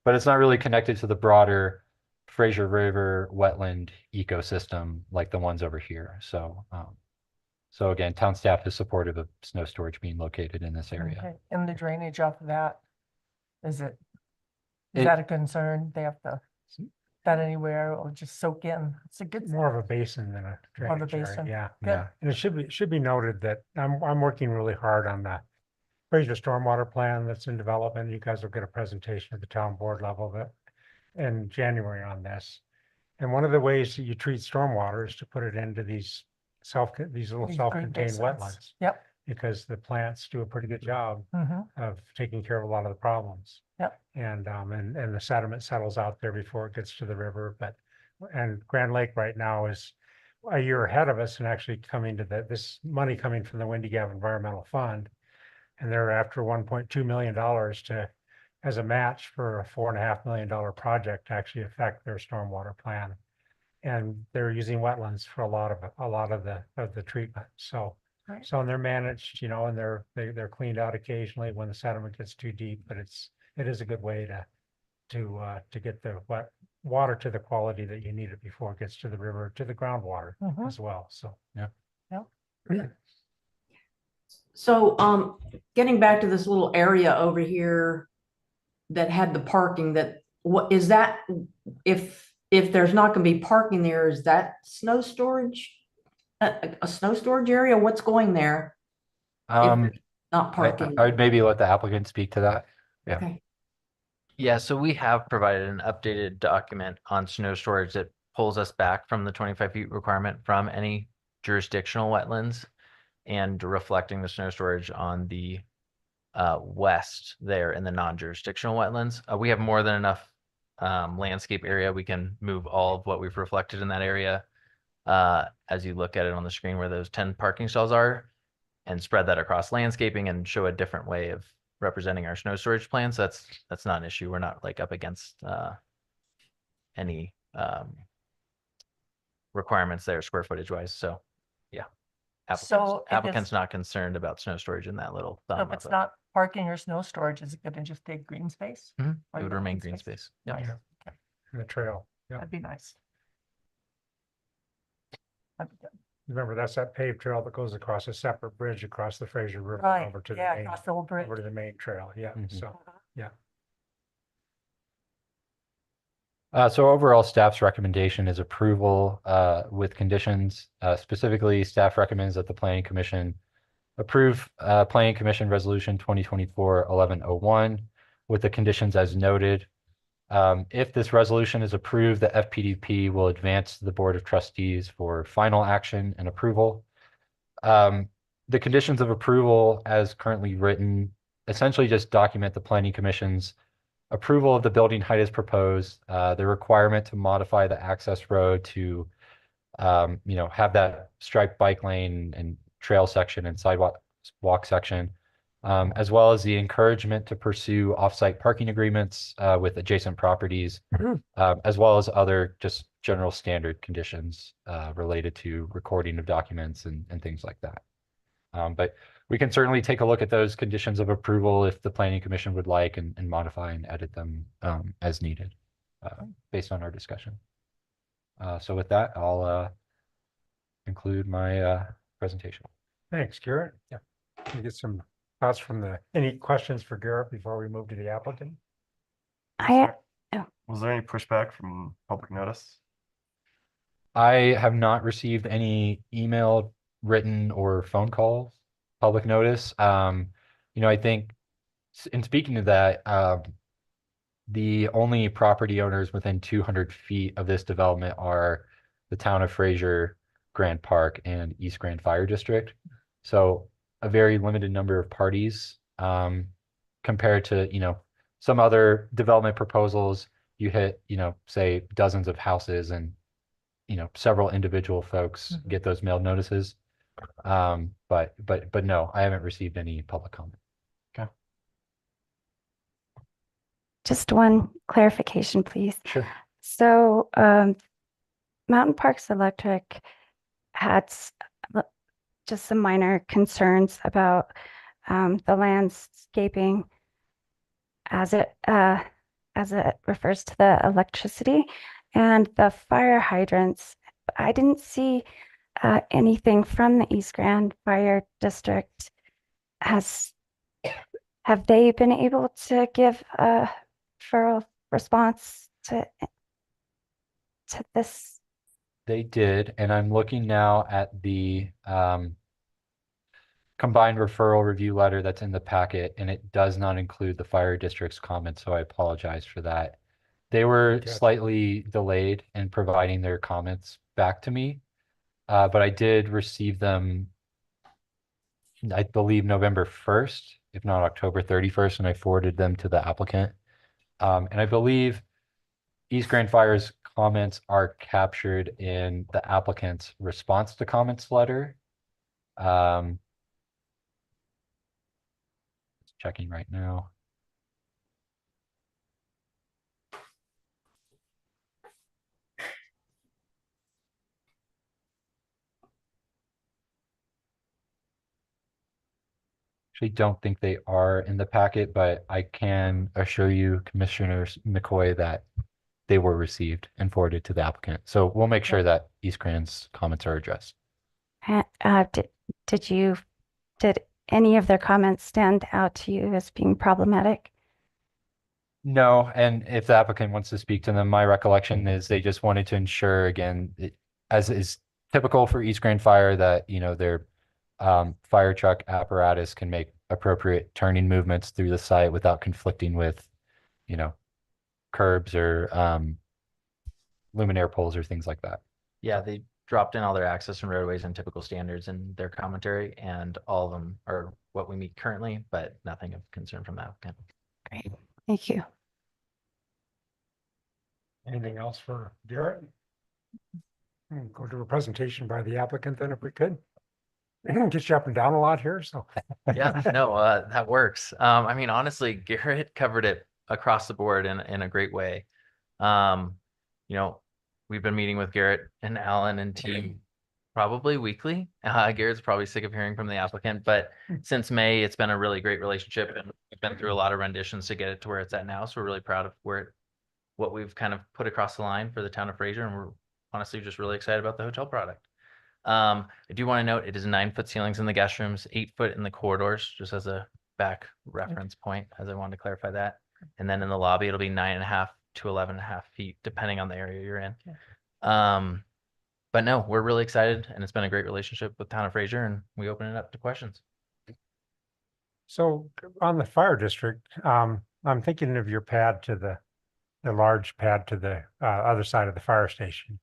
but it's not really connected to the broader Fraser River wetland ecosystem like the ones over here. So, so again, town staff is supportive of snow storage being located in this area. Okay. And the drainage off of that, is It- that a concern? They have to that anywhere or just soak in? It's a good. More of a basin than a More of a drainage area. basin. Yeah, Good. yeah. And it should be noted that I'm working really hard on the Fraser stormwater plan that's in development. You guys will get a presentation at the town board level that in January on this. And one of the ways that you treat stormwater is to put it into these little These green self-contained basins. wetlands, Yep. because the plants do a pretty good job of taking care of a lot of the problems. Yep. And the sediment settles out there before it gets to the river. And Grand Lake right now is a year ahead of us and actually coming to this money coming from the Windy Gap Environmental Fund. And they're after $1.2 million as a match for a $4.5 million project to actually affect their stormwater plan. And they're using wetlands for a lot of the treatment. So, Right. so they're managed, and they're cleaned out occasionally when the sediment gets too deep, but it is a good way to get the water to the quality that you need it before it gets to the river, to the groundwater as well. So, yeah. So, getting back to this little area over here that had the parking, what is that? If there's not gonna be parking there, is that snow storage? A snow storage area? What's going there? If there's not parking? I would maybe let the applicant speak to that. Yeah. Okay. Yeah, so we have provided an updated document on snow storage that pulls us back from the 25 feet requirement from any jurisdictional wetlands and reflecting the snow storage on the west there in the non-jurisdictional wetlands. We have more than enough landscape area. We can move all of what we've reflected in that area as you look at it on the screen where those 10 parking stalls are, and spread that across landscaping and show a different way of representing our snow storage plans. That's not an issue. We're not like up against any requirements there square footage wise. So yeah. So if Applicant's it's- not concerned about snow storage in that little So thumb. if it's of it. not parking or snow storage, is it gonna just take green space? Mhm. Or It would not remain green space. Yeah. Nice. Yeah. Okay. And the trail. Yeah. That'd be nice. That'd be good. Remember, that's that paved trail that goes across a separate bridge across the Fraser River Right, over to the yeah, main, across the old bridge. over to the main trail. Yeah. Mhm. So, So overall, staff's recommendation is approval with conditions. Specifically, staff recommends that the planning commission approve planning commission resolution 2024-1101 with the conditions as noted. If this resolution is approved, the FPDP will advance to the Board of Trustees for final action and approval. The conditions of approval as currently written essentially just document the Planning Commission's approval of the building height as proposed, the requirement to modify the access road to have that striped bike lane and trail section and walk section, as well as the encouragement to pursue off-site parking agreements with adjacent properties, as well as other just general standard conditions related to recording of documents and things like that. But we can certainly take a look at those conditions of approval if the Planning Commission would like and modify and edit them as needed based on our discussion. So with that, I'll conclude my presentation. Thanks, Garrett. Yeah. Can we get some thoughts from any questions for Garrett before we move to the applicant? Was there any pushback from public notice? I have not received any email, written, or phone calls, public notice. I think in speaking to that, the only property owners within 200 feet of this development are the town of Fraser, Grand Park, and East Grand Fire District. So a very limited number of parties compared to, some other development proposals. You hit, say dozens of houses and, several individual folks get those mailed notices. But no, I haven't received any public comment. Just one clarification, please. Sure. So, Mountain Parks Electric had just some minor concerns about the landscaping as it refers to the electricity and the fire hydrants. I didn't see anything from the East Grand Fire District. Have they been able to give a referral response to this? They did, and I'm looking now at the combined referral review letter that's in the packet, and it does not include the fire district's comments, so I apologize for that. They were Gotcha. slightly delayed in providing their comments back to me, but I did receive them, I believe, November 1st, if not October 31st, and I forwarded them to the applicant. And I believe East Grand Fire's comments are captured in the applicant's response to comments letter. Checking right now. Actually don't think they are in the packet, but I can assure you, Commissioner McCoy, that they were received and forwarded to the applicant. So we'll make sure that East Grand's comments are addressed. Did any of their comments stand out to you as being problematic? No, and if the applicant wants to speak to them, my recollection is they just wanted to ensure, again, as is typical for East Grand Fire, that, their fire truck apparatus can make appropriate turning movements through the site without conflicting with, curbs or luminaire poles or things like that. Yeah, they dropped in all their access and roadways and typical standards in their commentary, and all of them are what we meet currently, but nothing of concern from the applicant. Great, thank you. Anything else for Garrett? Go to a presentation by the applicant then, if we could. Get you up and down a lot here, so. Yeah, no, that works. I mean, honestly, Garrett covered it across the board in a great way. We've been meeting with Garrett and Alan and team probably weekly. Garrett's probably sick of hearing from the applicant, but since May, it's been a really great relationship, and we've been through a lot of renditions to get it to where it's at now. So we're really proud of what we've kind of put across the line for the town of Fraser, and we're honestly just really excited about the hotel product. I do want to note it is 9-foot ceilings in the guest rooms, 8-foot in the corridors, just as a back reference point, as I wanted to clarify that. And then in the lobby, it'll be 9.5 to 11.5 feet, depending on the area you're in. But no, we're really excited, and it's been a great relationship with town of Fraser, and we open it up to questions. So on the fire district, I'm thinking of your pad to the the large pad to the other side of the fire station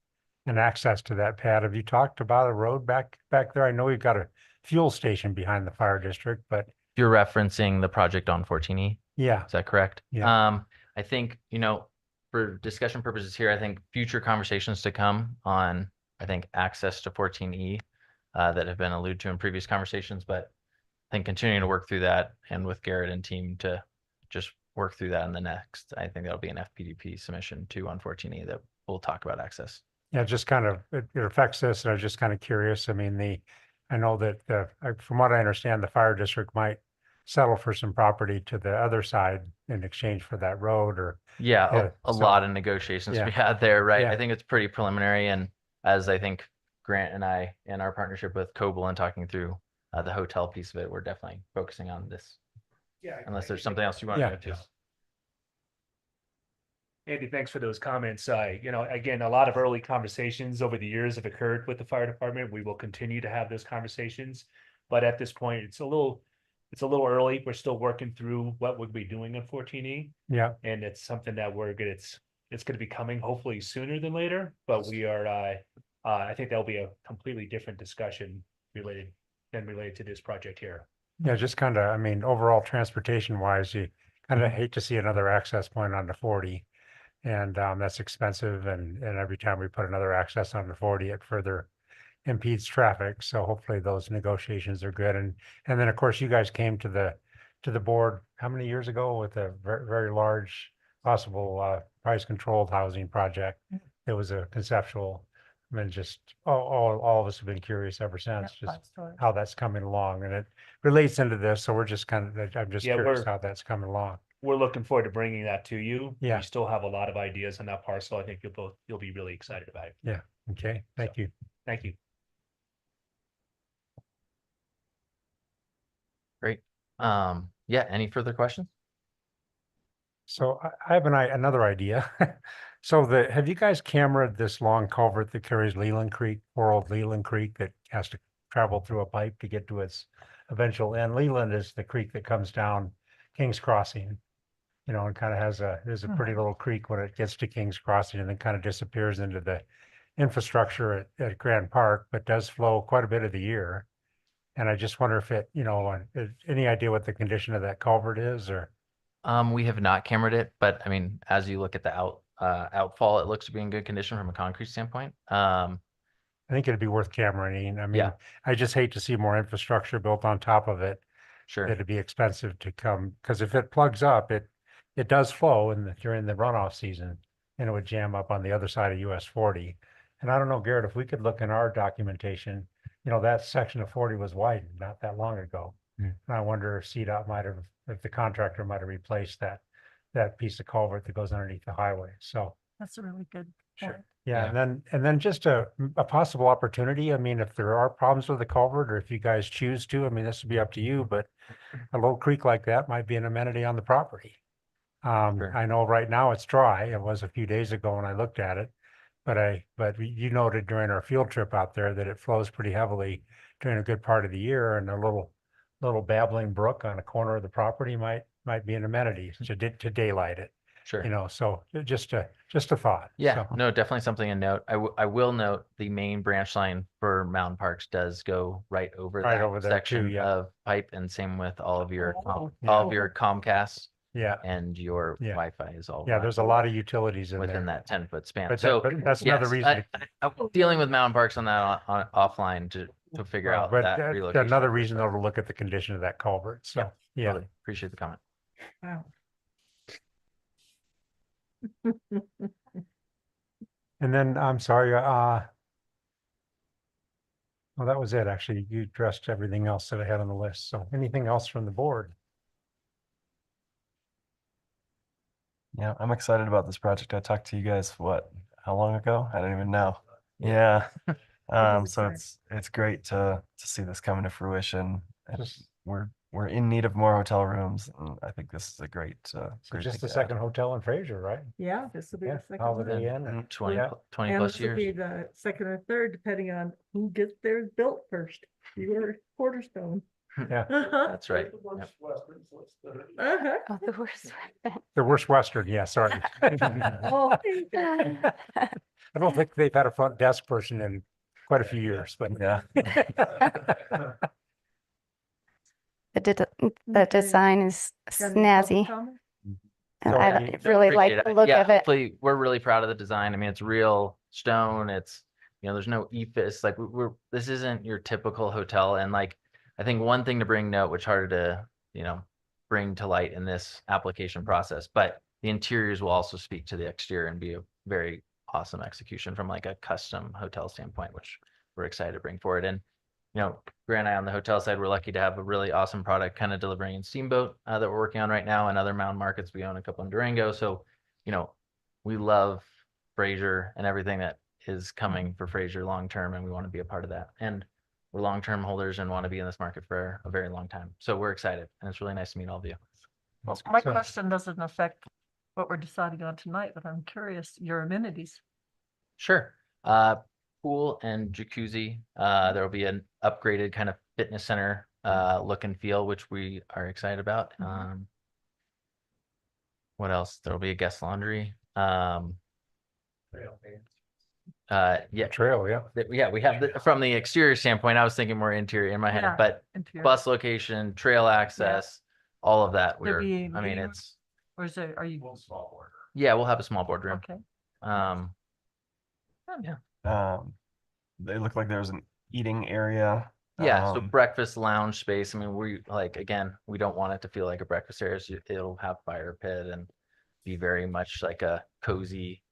and access to that pad. Have you talked about a road back there? I know you've got a fuel station behind the fire district, but You're referencing the project on 14E. yeah, Is that correct? Yeah. I think, for discussion purposes here, I think future conversations to come on, I think, access to 14E that have been alluded to in previous conversations, but I think continuing to work through that and with Garrett and team to just work through that in the next, I think that'll be an FPDP submission too on 14E that we'll talk about access. yeah, just kind of, it affects this. And I was just kind of curious. I mean, I know that from what I understand, the fire district might settle for some property to the other side in exchange for that road or, Yeah, Yeah, a so- lot of negotiations yeah. we had there, right? Yeah. I think it's pretty preliminary, and as I think Grant and I and our partnership with Coble and talking through the hotel piece of it, we're definitely focusing on this. Yeah. Unless there's something else you want Yeah. to go to. Andy, thanks for those comments. Again, a lot of early conversations over the years have occurred with the fire department. We will continue to have those conversations. But at this point, it's a little early. We're still working through what we'll be doing in 14E. Yeah, And it's something that it's going to be coming hopefully sooner than later, but we are, I think that'll be a completely different discussion related to this project here. yeah, just kind of, I mean, overall transportation wise, you kind of hate to see another access point on the 40. And that's expensive and every time we put another access on the 40, it further impedes traffic. So hopefully those negotiations are good. And then of course you guys came to the board how many years ago with a very, very large possible price controlled housing project. It was a conceptual. I mean, just all of us have been curious ever since, Yeah, just five stores. how that's coming along, and it relates into this. So we're just I'm just Yeah, curious we're- how that's coming along. We're looking forward to bringing that to you. Yeah. We still have a lot of ideas on that parcel. I think you'll be really excited about it. Okay, thank you. Thank you. Great. Yeah, any further questions? So I have another idea. So have you guys cameraed this long culvert that carries Leland Creek, poor old Leland Creek that has to travel through a pipe to get to its eventual end? Leland is the creek that comes down King's Crossing, and kind of there's a pretty little creek when it gets to King's Crossing and then kind of disappears into the infrastructure at Grand Park, but does flow quite a bit of the year. And I just wonder if any idea what the condition of that culvert is or? We have not cambered it, but I mean, as you look at the outfall, it looks to be in good condition from a concrete standpoint. I think it'd be worth cameraing. I mean, Yeah. I just hate to see more infrastructure built on top of it. Sure. It'd be expensive to come, because if it plugs up, it does flow during the runoff season, and it would jam up on the other side of US 40. And I don't know, Garrett, if we could look in our documentation, that section of 40 was widened not that long ago. Hmm. And I wonder if the contractor might have replaced that piece of culvert that goes underneath the highway. So, That's a really good Sure. point. yeah, and then just a possible opportunity. I mean, if there are problems with the culvert, or if you guys choose to, I mean, this would be up to you, but a little creek like that might be an amenity on the property. Sure. I know right now it's dry. It was a few days ago when I looked at it. But you noted during our field trip out there that it flows pretty heavily during a good part of the year, and a little babbling brook on a corner of the property might be an amenity to daylight it. Sure. So just a thought. Yeah, So, no, definitely something to note. I will note the main branch line for Mountain Parks does go right over Right that over there too, section yeah. of pipe, and same with all of your Oh, all of your Comcast yeah, and your Yeah. Wi-Fi is all yeah, run there's a lot of utilities in within there. that 10-foot span. But So that's another yes, reason. I'm dealing with Mountain Parks on that on offline to figure out But that relocation. another reason though to look at the condition of that culvert. So, yeah. Totally appreciate the comment. Wow. And then I'm sorry, well, that was it. Actually, you addressed everything else that I had on the list. So anything else from the board? Yeah, I'm excited about this project. I talked to you guys, how long ago? I don't even know. Yeah. So it's great to see this coming to fruition. And Just- we're in need of more hotel rooms, and I think this is a great So great just thing the to add. second hotel in Fraser, right? Yeah, this will be Yeah, the second Holiday one. Inn. and- 20, Yeah. 20 And plus this will be years. the second or third, depending on who gets theirs built first. You were Cornerstone. Yeah, That's right. Yep. Oh, the worst. the worst Western, yeah, sorry. Oh. I don't think they've had a front desk person in quite a few years, but. Yeah. The design is snazzy. And So, I really like Appreciate the it. look Yeah, of it. hopefully we're really proud of the design. I mean, it's real stone. It's, you know, there's no ephes. Like this isn't your typical hotel. And like, I think one thing to bring note, which harder to, you know, bring to light in this application process, but the interiors will also speak to the exterior and be a very awesome execution from like a custom hotel standpoint, which we're excited to bring forward. And, you know, Grant and I on the hotel side, we're lucky to have a really awesome product kind of delivering in Steamboat that we're working on right now, and other mountain markets. We own a couple in Durango. So, you know, we love Fraser and everything that is coming for Fraser long term, and we want to be a part of that. And we're long term holders and want to be in this market for a very long time. So we're excited, and it's really nice to meet all of you. Well, my So- question doesn't affect what we're deciding on tonight, but I'm curious, your amenities. Sure. Pool and jacuzzi. There will be an upgraded kind of fitness center look and feel, which we are excited about. What else? There will be a guest laundry. Yeah, Trail, yeah. yeah, we have from the exterior standpoint, I was thinking more interior in my head, Yeah. but Interior. bus location, trail access, all of that. There'll be I mean, meeting it's, Or is there, are you? yeah, we'll have a small boardroom. Okay. They look like there's an eating area. Yeah, so Um, breakfast lounge space. I mean, we like, again, we don't want it to feel like a breakfast area. So it'll have fire pit and be very much like a cozy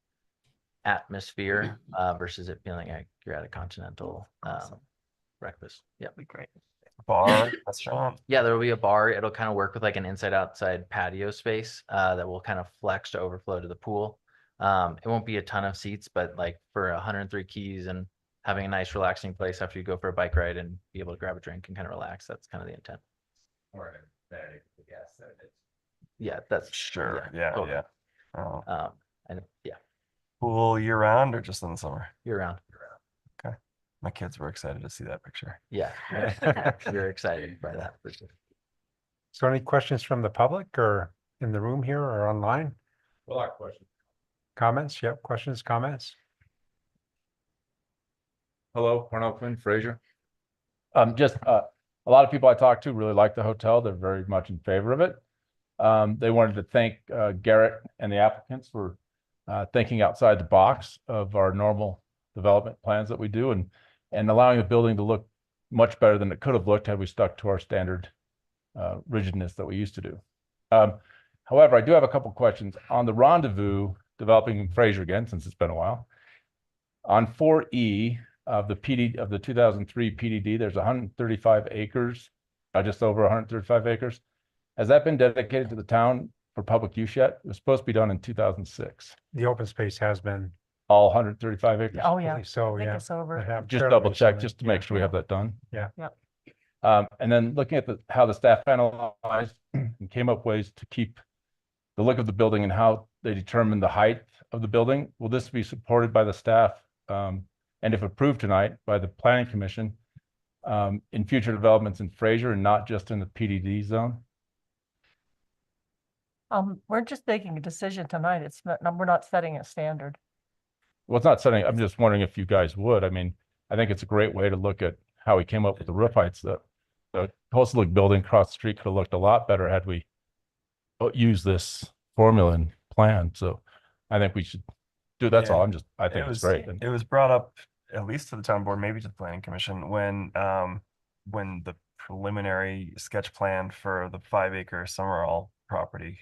atmosphere versus it feeling like you're at a continental Awesome. breakfast. Yeah. That'd be great. bar, restaurant. Yeah, there will be a bar. It'll kind of work with like an inside outside patio space that will kind of flex to overflow to the pool. It won't be a ton of seats, but like for 103 keys and having a nice relaxing place after you go for a bike ride and be able to grab a drink and kind of relax. That's kind of the intent. Yeah, that's Sure. Yeah. totally. Yeah. Oh. And yeah, Pool year round or just in the summer? year round. My kids were excited to see that picture. Yeah, you're excited by that for sure. So any questions from the public or in the room here or online? Well, our question. Comments? Yep, questions, comments? Hello, Cornell Quinn, Fraser. Just a lot of people I talked to really like the hotel. They're very much in favor of it. They wanted to thank Garrett and the applicants for thinking outside the box of our normal development plans that we do and allowing the building to look much better than it could have looked had we stuck to our standard rigidness that we used to do. However, I do have a couple questions on the Rendezvous developing in Fraser again, since it's been a while. On 4E of the PD of the 2003 PDD, there's 135 acres, just over 135 acres. Has that been dedicated to the town for public use yet? It was supposed to be done in 2006. The open space has been, All 135 acres. Oh, I yeah. believe so, I think yeah. it's over. That happened Just fairly double check, recently. just to make sure we have that done. Yeah. Yep. And then looking at how the staff analyzed and came up ways to keep the look of the building and how they determine the height of the building. Will this be supported by the staff? And if approved tonight by the planning commission in future developments in Fraser and not just in the PDD zone? We're just making a decision tonight. It's not, we're not setting a standard. Well, it's not setting, I'm just wondering if you guys would. I mean, I think it's a great way to look at how we came up with the roof heights. The coastal building across the street could have looked a lot better had we used this formula and plan. So I think we should do, that's Yeah. all. I think it's great. And It was brought up at least to the town board, maybe to the planning commission, when the preliminary sketch plan for the 5-acre Summerall property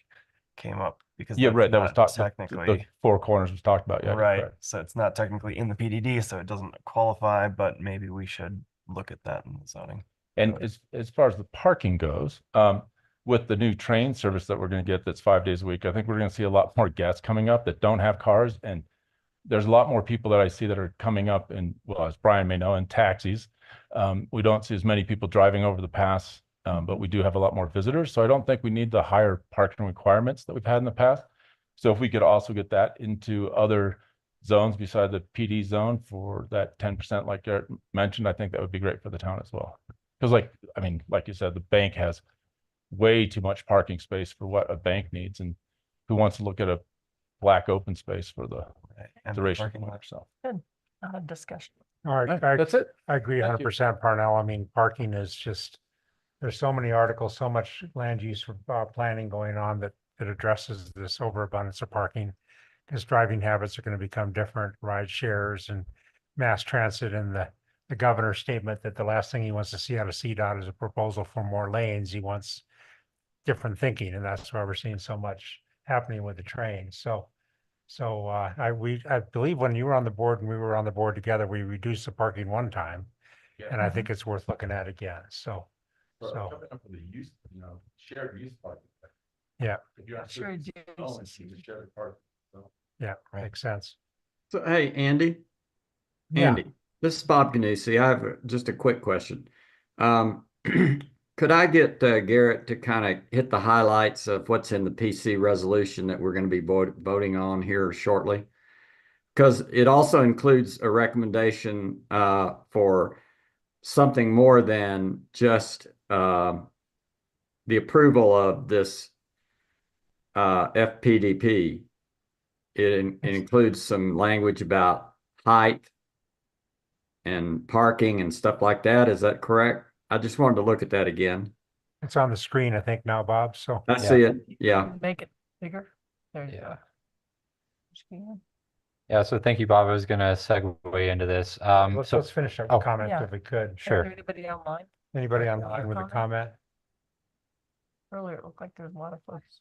came up, because yeah, that's right, that was not talked, the technically four corners was talked about, yeah. right. correct. So it's not technically in the PDD, so it doesn't qualify, but maybe we should look at that in the zoning. And as far as the parking goes, with the new train service that we're going to get, that's 5 days a week, I think we're going to see a lot more guests coming up that don't have cars. And there's a lot more people that I see that are coming up in, well, as Brian may know, in taxis. We don't see as many people driving over the pass, but we do have a lot more visitors. So I don't think we need the higher parking requirements that we've had in the past. So if we could also get that into other zones beside the PD zone for that 10%, like Garrett mentioned, I think that would be great for the town as well. Because like, I mean, like you said, the bank has way too much parking space for what a bank needs, and who wants to look at a black open space for the Empty duration of parking the lot. winter, so. Good. Discussion. All right, That's it. I agree Thank you. 100%, Parnell. I mean, parking is just, there's so many articles, so much land use planning going on that addresses this overabundance of parking. Because driving habits are going to become different, ride shares and mass transit, and the governor's statement that the last thing he wants to see out of CDOT is a proposal for more lanes. He wants different thinking, and that's why we're seeing so much happening with the train. So I believe when you were on the board and we were on the board together, we reduced the parking one time. Yeah. And I think it's worth looking at again. So, For so, the use, shared use parking. yeah, If you're on Sure city do. owns, you just share the park. So. yeah, Right. makes sense. So, hey, Andy, Yeah, this is Bob Ganussi. I have just a quick question. Could I get Garrett to kind of hit the highlights of what's in the PC resolution that we're going to be voting on here shortly? Because it also includes a recommendation for something more than just the approval of this FPDP. It includes some language about height and parking and stuff like that. Is that correct? I just wanted to look at that again. it's on the screen, I think now, Bob. So, I see it. Yeah. Make it bigger. There you Yeah. go. Screen. Yeah, so thank you, Bob. I was gonna segue into this. let's finish up oh, with comments Yeah. if we could. Is Sure. there anybody online? Anybody Yeah, online with a comment? Earlier, it looked like there was a lot of folks.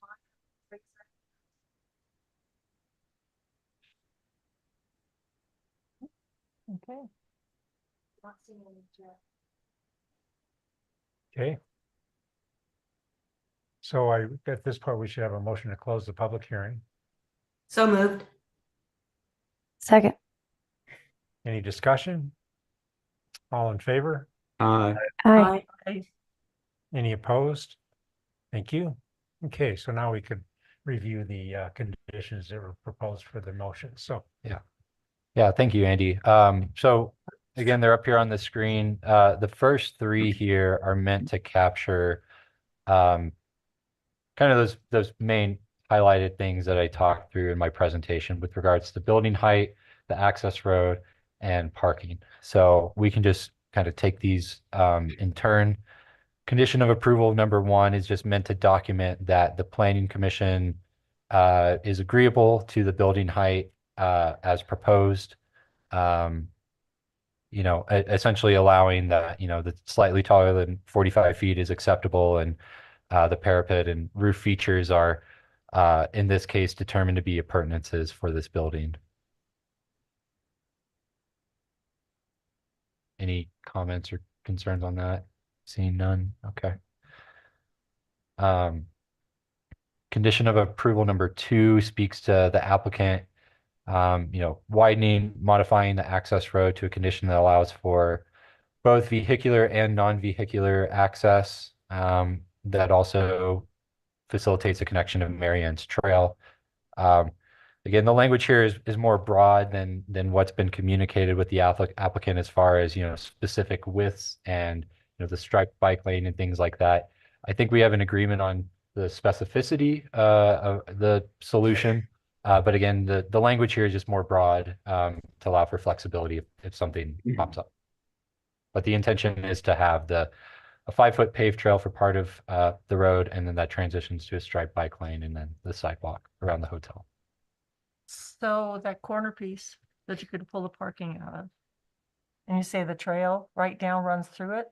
Okay. Okay. So at this point, we should have a motion to close the public hearing. So moved. Second. Any discussion? All in favor? Uh, Aye. Hey, Any opposed? Thank you. Okay, so now we could review the conditions that were proposed for the motion. So, Yeah, thank you, Andy. So again, they're up here on the screen. The first three here are meant to capture kind of those main highlighted things that I talked through in my presentation with regards to building height, the access road, and parking. So we can just kind of take these in turn. Condition of approval number 1 is just meant to document that the planning commission is agreeable to the building height as proposed. Essentially allowing that, the slightly taller than 45 feet is acceptable, and the parapet and roof features are, in this case, determined to be appurtenances for this building. Any comments or concerns on that? Seeing none, okay. Condition of approval number 2 speaks to the applicant, widening, modifying the access road to a condition that allows for both vehicular and non-vehicular access. That also facilitates a connection of Marianne's Trail. Again, the language here is more broad than what's been communicated with the applicant as far as, specific widths and, the striped bike lane and things like that. I think we have an agreement on the specificity of the solution. But again, the language here is just more broad to allow for flexibility if something pops up. But the intention is to have a 5-foot paved trail for part of the road, and then that transitions to a striped bike lane and then the sidewalk around the hotel. so that corner piece that you could pull the parking out of. And you say the trail right down runs through it?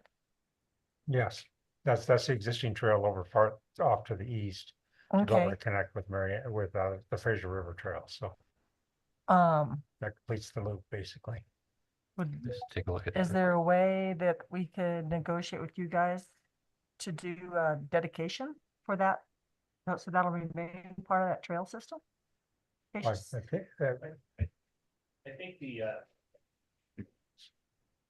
yes, that's the existing trail over far off to the east. To go Okay. to connect with the Fraser River Trail. So Um, that completes the loop basically. Just take a look at is that. there a way that we could negotiate with you guys to do a dedication for that? So that'll remain part of that trail system? I Patience? think, I think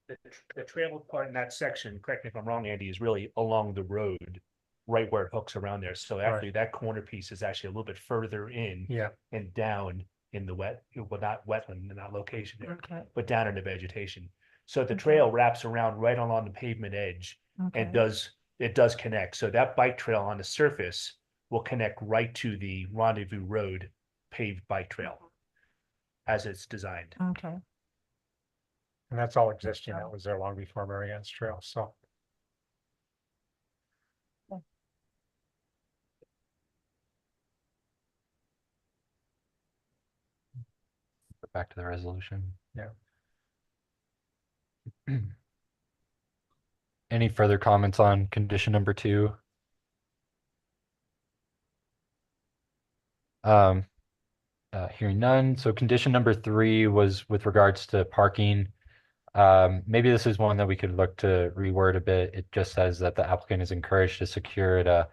the trail part in that section, correct me if I'm wrong, Andy, is really along the road, right where it hooks around there. So actually that corner piece is actually a little bit further in yeah, and down in the not wetland in that location there, Okay, but down in the vegetation. So the Okay. trail wraps around right along the pavement edge Okay. and it does connect. So that bike trail on the surface will connect right to the Rendezvous Road paved bike trail as it's designed. Okay. And that's all existing. That was there long before Marianne's Trail, so. Back to the resolution. Yeah. Any further comments on condition number 2? Hearing none. So condition number 3 was with regards to parking. Maybe this is one that we could look to reword a bit. It just says that the applicant is encouraged to secure an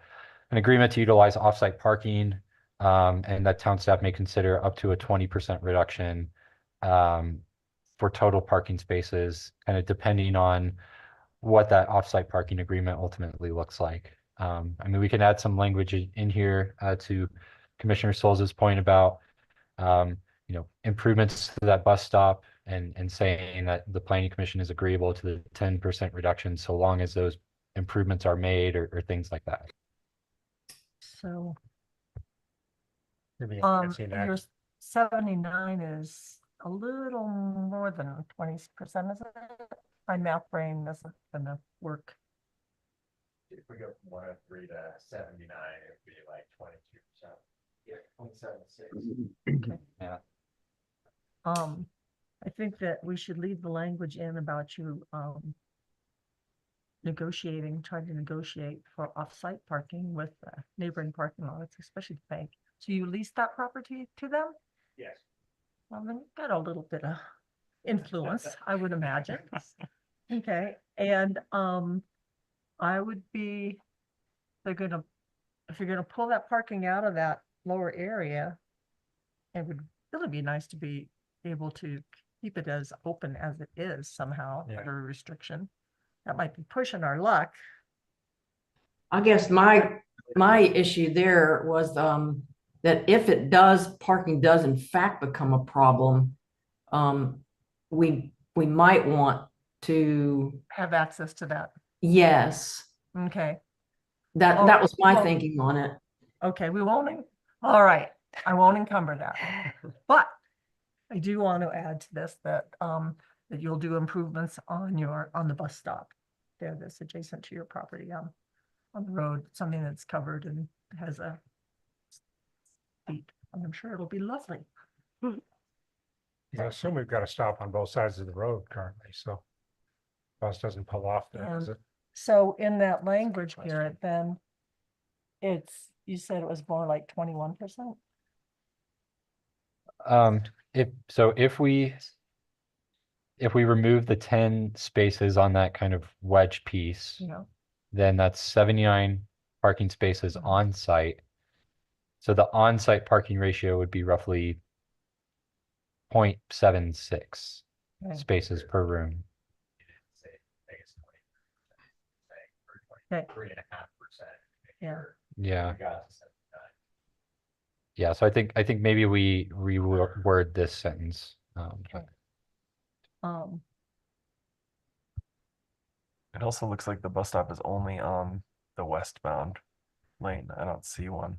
agreement to utilize offsite parking, and that town staff may consider up to a 20% reduction for total parking spaces, kind of depending on what that offsite parking agreement ultimately looks like. I mean, we can add some language in here to Commissioner Solz's point about improvements to that bus stop and saying that the planning commission is agreeable to the 10% reduction so long as those improvements are made or things like that. So, Maybe your enhancing that. 79 is a little more than 20%, isn't it? My math brain isn't gonna work. If we go from 103 to 79, it would be like 22%. Yeah, 27.6. Okay. Yeah. I think that we should leave the language in about you, trying to negotiate for off-site parking with neighboring parking lots, especially the bank. So you lease that property to them? Yes. Well, then you've got a little bit of influence, I would imagine. Okay, and, I would be, if you're gonna pull that parking out of that lower area, it would really be nice to be able to keep it as open as it is somehow, Yeah. under a restriction. That might be pushing our luck. I guess my issue there was that if parking does in fact become a problem, we might want to, Have access to that. yes, Okay, that was my well- thinking on it. okay, we won't, all right, I won't encumber that. But I do want to add to this that you'll do improvements on the bus stop there that's adjacent to your property on the road, something that's covered and has a seat. And I'm sure it'll be lovely. I assume we've got to stop on both sides of the road currently, so. Bus doesn't pull off there, does it? So in that language, Garrett, then you said it was more like 21%? If we remove the 10 spaces on that kind of wedge piece, Yeah. then that's 79 parking spaces on site. So the on-site parking ratio would be roughly 0.76 Okay. spaces per room. Okay. 3.5%. Yeah. Yeah. Yeah, so I think maybe we reword this sentence. Okay. It also looks like the bus stop is only on the westbound lane. I don't see one.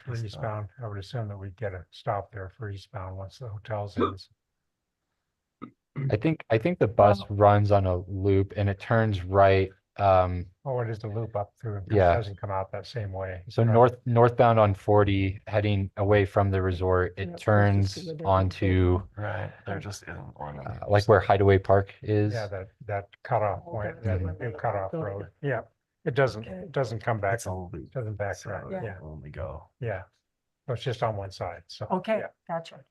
For eastbound, I would assume that we'd get a stop there for eastbound once the hotel's in. I think the bus Well- runs on a loop and it turns right. Oh, it is the loop up through. It Yeah. doesn't come out that same way. So right? northbound on 40, heading away from the resort, Yeah, it that's turns just where they're onto Right, there just isn't one. on the like where Hideaway Park is. Yeah, that cutoff Oh, point, that's that right. new cutoff Go road. ahead. Yeah, it doesn't come back. It's a loop. Doesn't back So around. it Yeah, will only go. yeah. So it's just on one side. So. Okay, yeah. gotcha.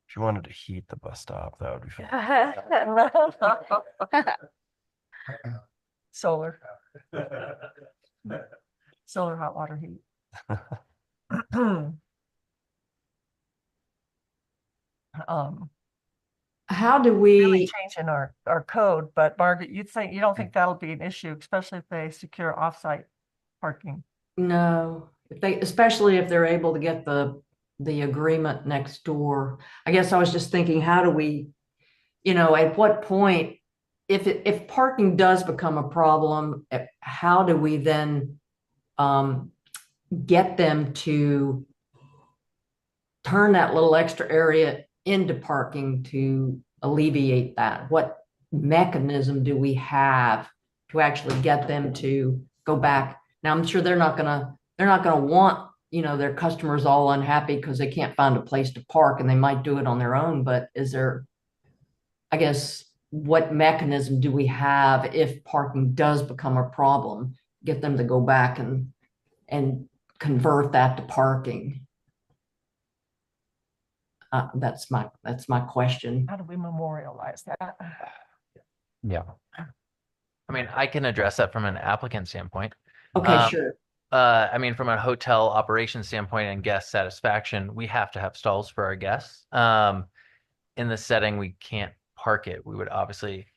If you wanted to heat the bus stop, that would be fun. Solar. Solar hot water heat. How do Really we, changing our code, but Margaret, you don't think that'll be an issue, especially if they secure offsite parking? no, especially if they're able to get the the agreement next door. I guess I was just thinking, how do we, at what point, if parking does become a problem, how do we then get them to turn that little extra area into parking to alleviate that? What mechanism do we have to actually get them to go back? Now, I'm sure they're not gonna want, their customers all unhappy because they can't find a place to park, and they might do it on their own, but is there, I guess, what mechanism do we have if parking does become a problem, get them to go back and convert that to parking? That's my question. How do we memorialize that? Yeah. I mean, I can address that from an applicant standpoint. Okay, sure. I mean, from a hotel operation standpoint and guest satisfaction, we have to have stalls for our guests. In the setting, we can't park it. We would obviously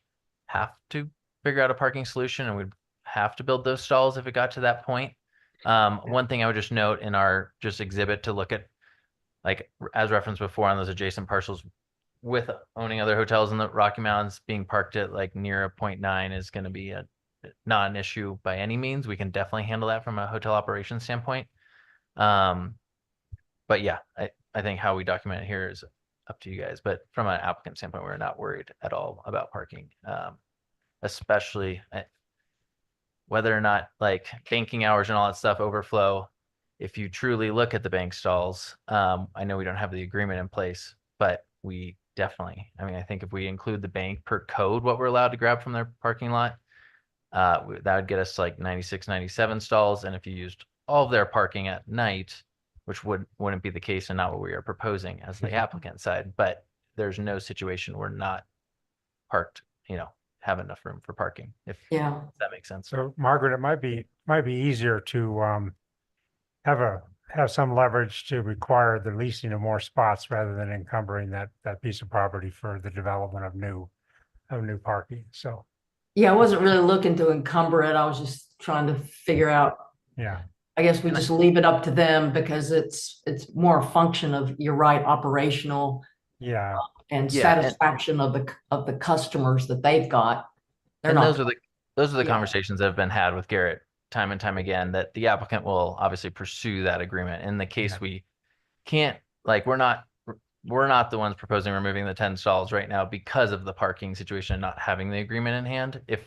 have to figure out a parking solution, and we'd have to build those stalls if it got to that point. One thing I would just note in our just exhibit to look at, like as referenced before on those adjacent parcels, with owning other hotels in the Rocky Mountains, being parked at like near a 0.9 is going to be not an issue by any means. We can definitely handle that from a hotel operations standpoint. But yeah, I think how we document it here is up to you guys. But from an applicant standpoint, we're not worried at all about parking, especially whether or not like banking hours and all that stuff overflow. If you truly look at the bank stalls, I know we don't have the agreement in place, but we definitely, I mean, I think if we include the bank per code, what we're allowed to grab from their parking lot, that would get us like 96, 97 stalls. And if you used all of their parking at night, which wouldn't be the case and not what we are proposing as the applicant side, but there's no situation we're not parked, have enough room for parking, if that makes sense. So Margaret, it might be easier to have some leverage to require the leasing of more spots rather than encumbering that piece of property for the development of new parking. So Yeah, I wasn't really looking to encumber it. I was just trying to figure out, yeah, I guess we just leave it up to them because it's more a function of, you're right, operational yeah, and Yeah, satisfaction of the customers that they've got. They're And not, those are the Yeah. conversations that have been had with Garrett time and time again, that the applicant will obviously pursue that agreement. In the case Yeah. we can't, like, we're not the ones proposing removing the 10 stalls right now because of the parking situation and not having the agreement in hand. If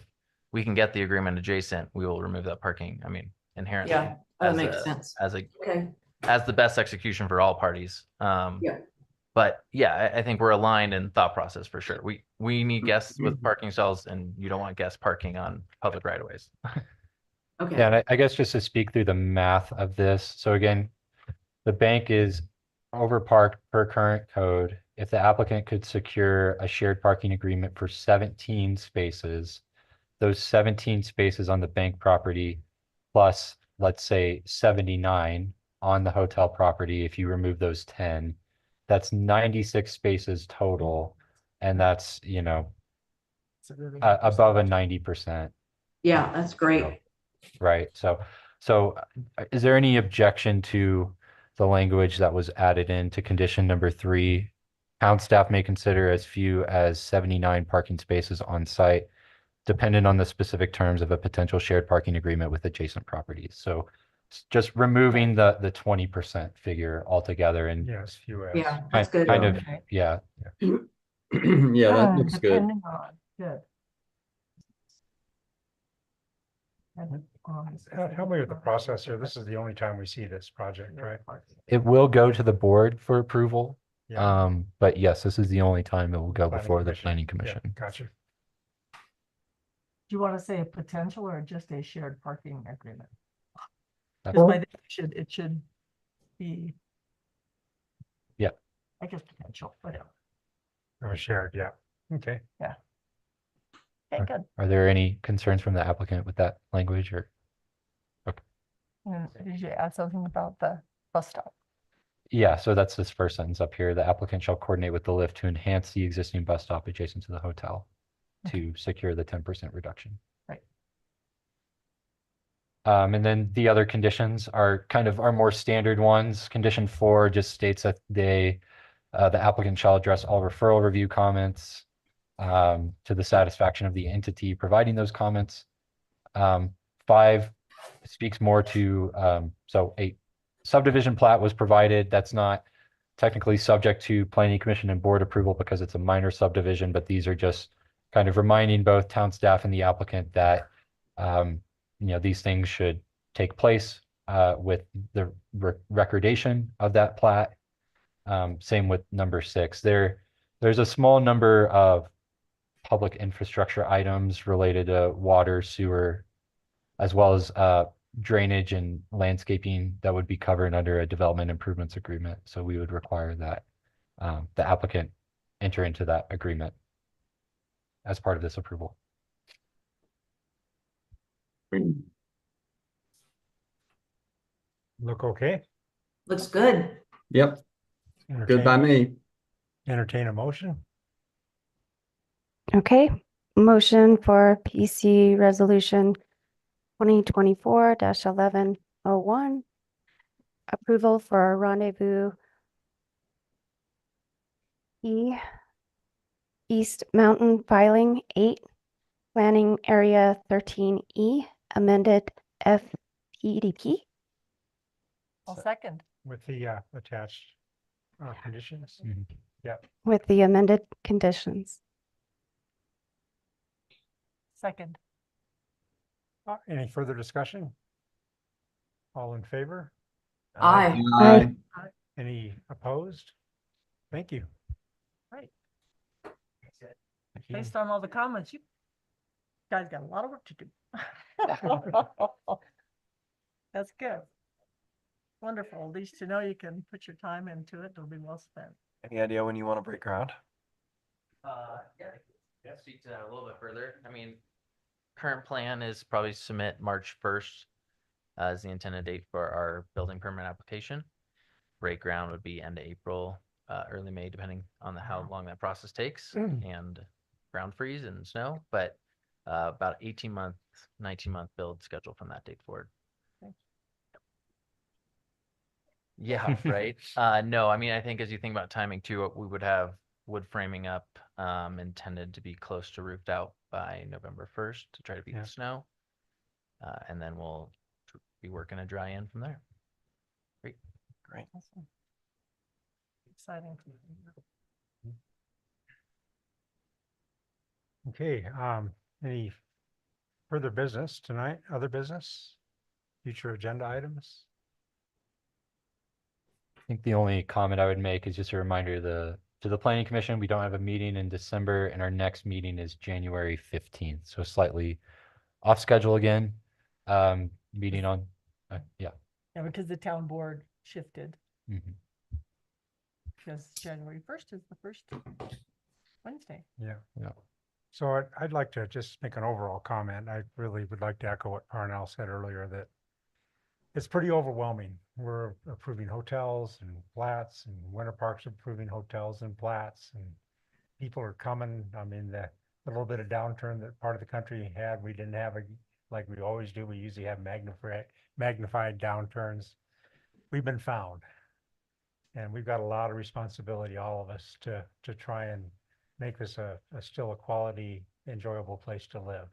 we can get the agreement adjacent, we will remove that parking. I mean, inherently. yeah, that as makes a- sense. Okay. Okay, As the best execution for all parties. Yeah. But yeah, I think we're aligned in thought process for sure. We need guests with parking stalls, and you don't want guests parking on public right of ways. okay. Yeah, and I guess just to speak through the math of this. So again, the bank is overparked per current code. If the applicant could secure a shared parking agreement for 17 spaces, those 17 spaces on the bank property plus, let's say, 79 on the hotel property, if you remove those 10, that's 96 spaces total. And that's, above a 90%. Yeah, that's great. Right. So is there any objection to the language that was added into condition number 3? Town staff may consider as few as 79 parking spaces on site, dependent on the specific terms of a potential shared parking agreement with adjacent properties. So just removing the 20% figure altogether and yes, few as. Yeah, that's good. kind of, Okay. yeah. Yeah, that looks good. Depending on, good. Help me with the process here. This is the only time we see this project, right? It will go to the board for approval. Yeah. But yes, this is the only time it will go Planning before the commission. planning Yeah, commission. gotcha. Do you want to say a potential or just a shared parking agreement? Because by then it should be. Yeah. I guess potential, whatever. Or shared, yeah. Okay. Okay, good. Are there any concerns from the applicant with that language or? And did you add something about the bus stop? Yeah, so that's this first sentence up here. The applicant shall coordinate with the lift to enhance the existing bus stop adjacent to the hotel to secure the 10% reduction. And then the other conditions are kind of our more standard ones. Condition 4 just states that the applicant shall address all referral review comments to the satisfaction of the entity providing those comments. 5 speaks more to, so a subdivision plat was provided. That's not technically subject to planning commission and board approval because it's a minor subdivision, but these are just kind of reminding both town staff and the applicant that, these things should take place with the recordation of that plat. Same with number 6. There's a small number of public infrastructure items related to water, sewer, as well as drainage and landscaping that would be covered under a development improvements agreement. So we would require that the applicant enter into that agreement as part of this approval. Look okay? Looks good. Yep, good by me. Entertain a motion? Okay, motion for PC Resolution 2024-1101. Approval for Rendezvous East Mountain Filing 8, Planning Area 13E, amended FPDP I'll second. With the attached conditions? with the amended conditions. Second. Any further discussion? All in favor? Aye. Aye. Any opposed? Thank you. Right. Thank you. Based on all the comments, you guys got a lot of work to do. That's good. Wonderful. At least you know you can put your time into it. It'll be well spent. Any idea when you want to break ground? Yeah, speak to that a little bit further. I mean, current plan is probably submit March 1st as the intended date for our building permit application. Break ground would be end of April, early May, depending on how long that process takes and ground freeze and snow, but about 18-month, 19-month build schedule from that date forward. Yeah, right. No, I mean, I think as you think about timing too, we would have wood framing up intended to be close to roofed out by November 1st to try to beat Yeah. the snow. And then we'll be working a dry in from there. Great. Awesome. Exciting. Okay, any further business tonight? Other business? Future agenda items? I think the only comment I would make is just a reminder to the planning commission, we don't have a meeting in December and our next meeting is January 15th. So slightly off schedule again. Meeting on, yeah. Yeah, because the town board shifted, Mhm. because January 1st is the first Wednesday. Yeah. Yeah. So I'd like to just make an overall comment. I really would like to echo what Parnell said earlier, that it's pretty overwhelming. We're approving hotels and flats, and Winter Park's approving hotels and flats, and people are coming. I mean, the little bit of downturn that part of the country had, we didn't have like we always do. We usually have magnified downturns. We've been found. And we've got a lot of responsibility, all of us, to try and make this a still a quality, enjoyable place to live.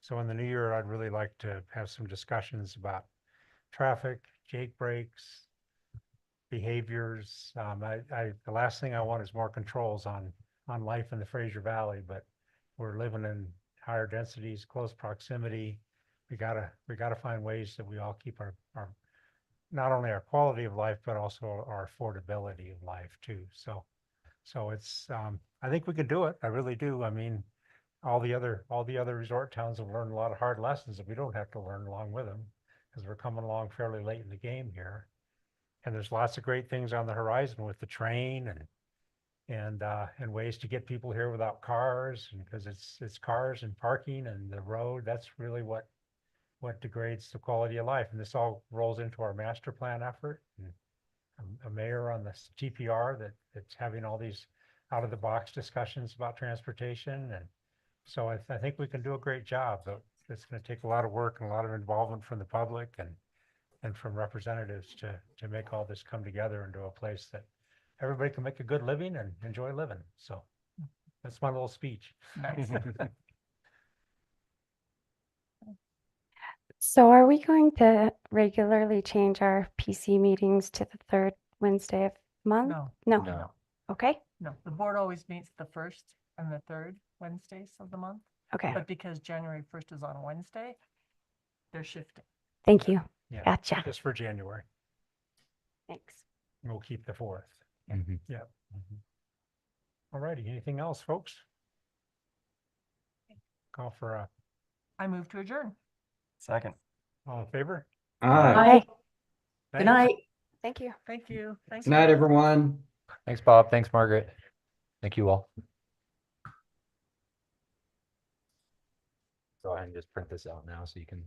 So in the new year, I'd really like to have some discussions about traffic, jake breaks, behaviors. The last thing I want is more controls on life in the Fraser Valley, but we're living in higher densities, close proximity. We gotta find ways that we all keep our not only our quality of life, but also our affordability of life too. So it's, I think we can do it. I really do. I mean, all the other resort towns have learned a lot of hard lessons that we don't have to learn along with them, because we're coming along fairly late in the game here. And there's lots of great things on the horizon with the train and ways to get people here without cars, and because it's cars and parking and the road. That's really what degrades the quality of life. And this all rolls into our master plan effort. And a mayor on the TPR that's having all these out of the box discussions about transportation. And so I think we can do a great job, but it's gonna take a lot of work and a lot of involvement from the public and from representatives to make all this come together into a place that everybody can make a good living and enjoy living. So that's my little speech. Nice. So are we going to regularly change our PC meetings to the third Wednesday of the month? No, No. No. Okay, no, the board always meets the first and the third Wednesdays of the month, okay. but because January 1st is on a Wednesday, they're shifting. Thank you. Yeah, Gotcha. just for January. Thanks. We'll keep the 4th. Mhm. Yeah. All righty, anything else, folks? Call for a, I move to adjourn. Second. all in favor? Aye. Bye. Good Thanks. night. Thank you. Thank you. Thanks. Good night, Bob. everyone. Thanks, Bob. Thanks, Margaret. Thank you all. Go ahead and just print this out now so you can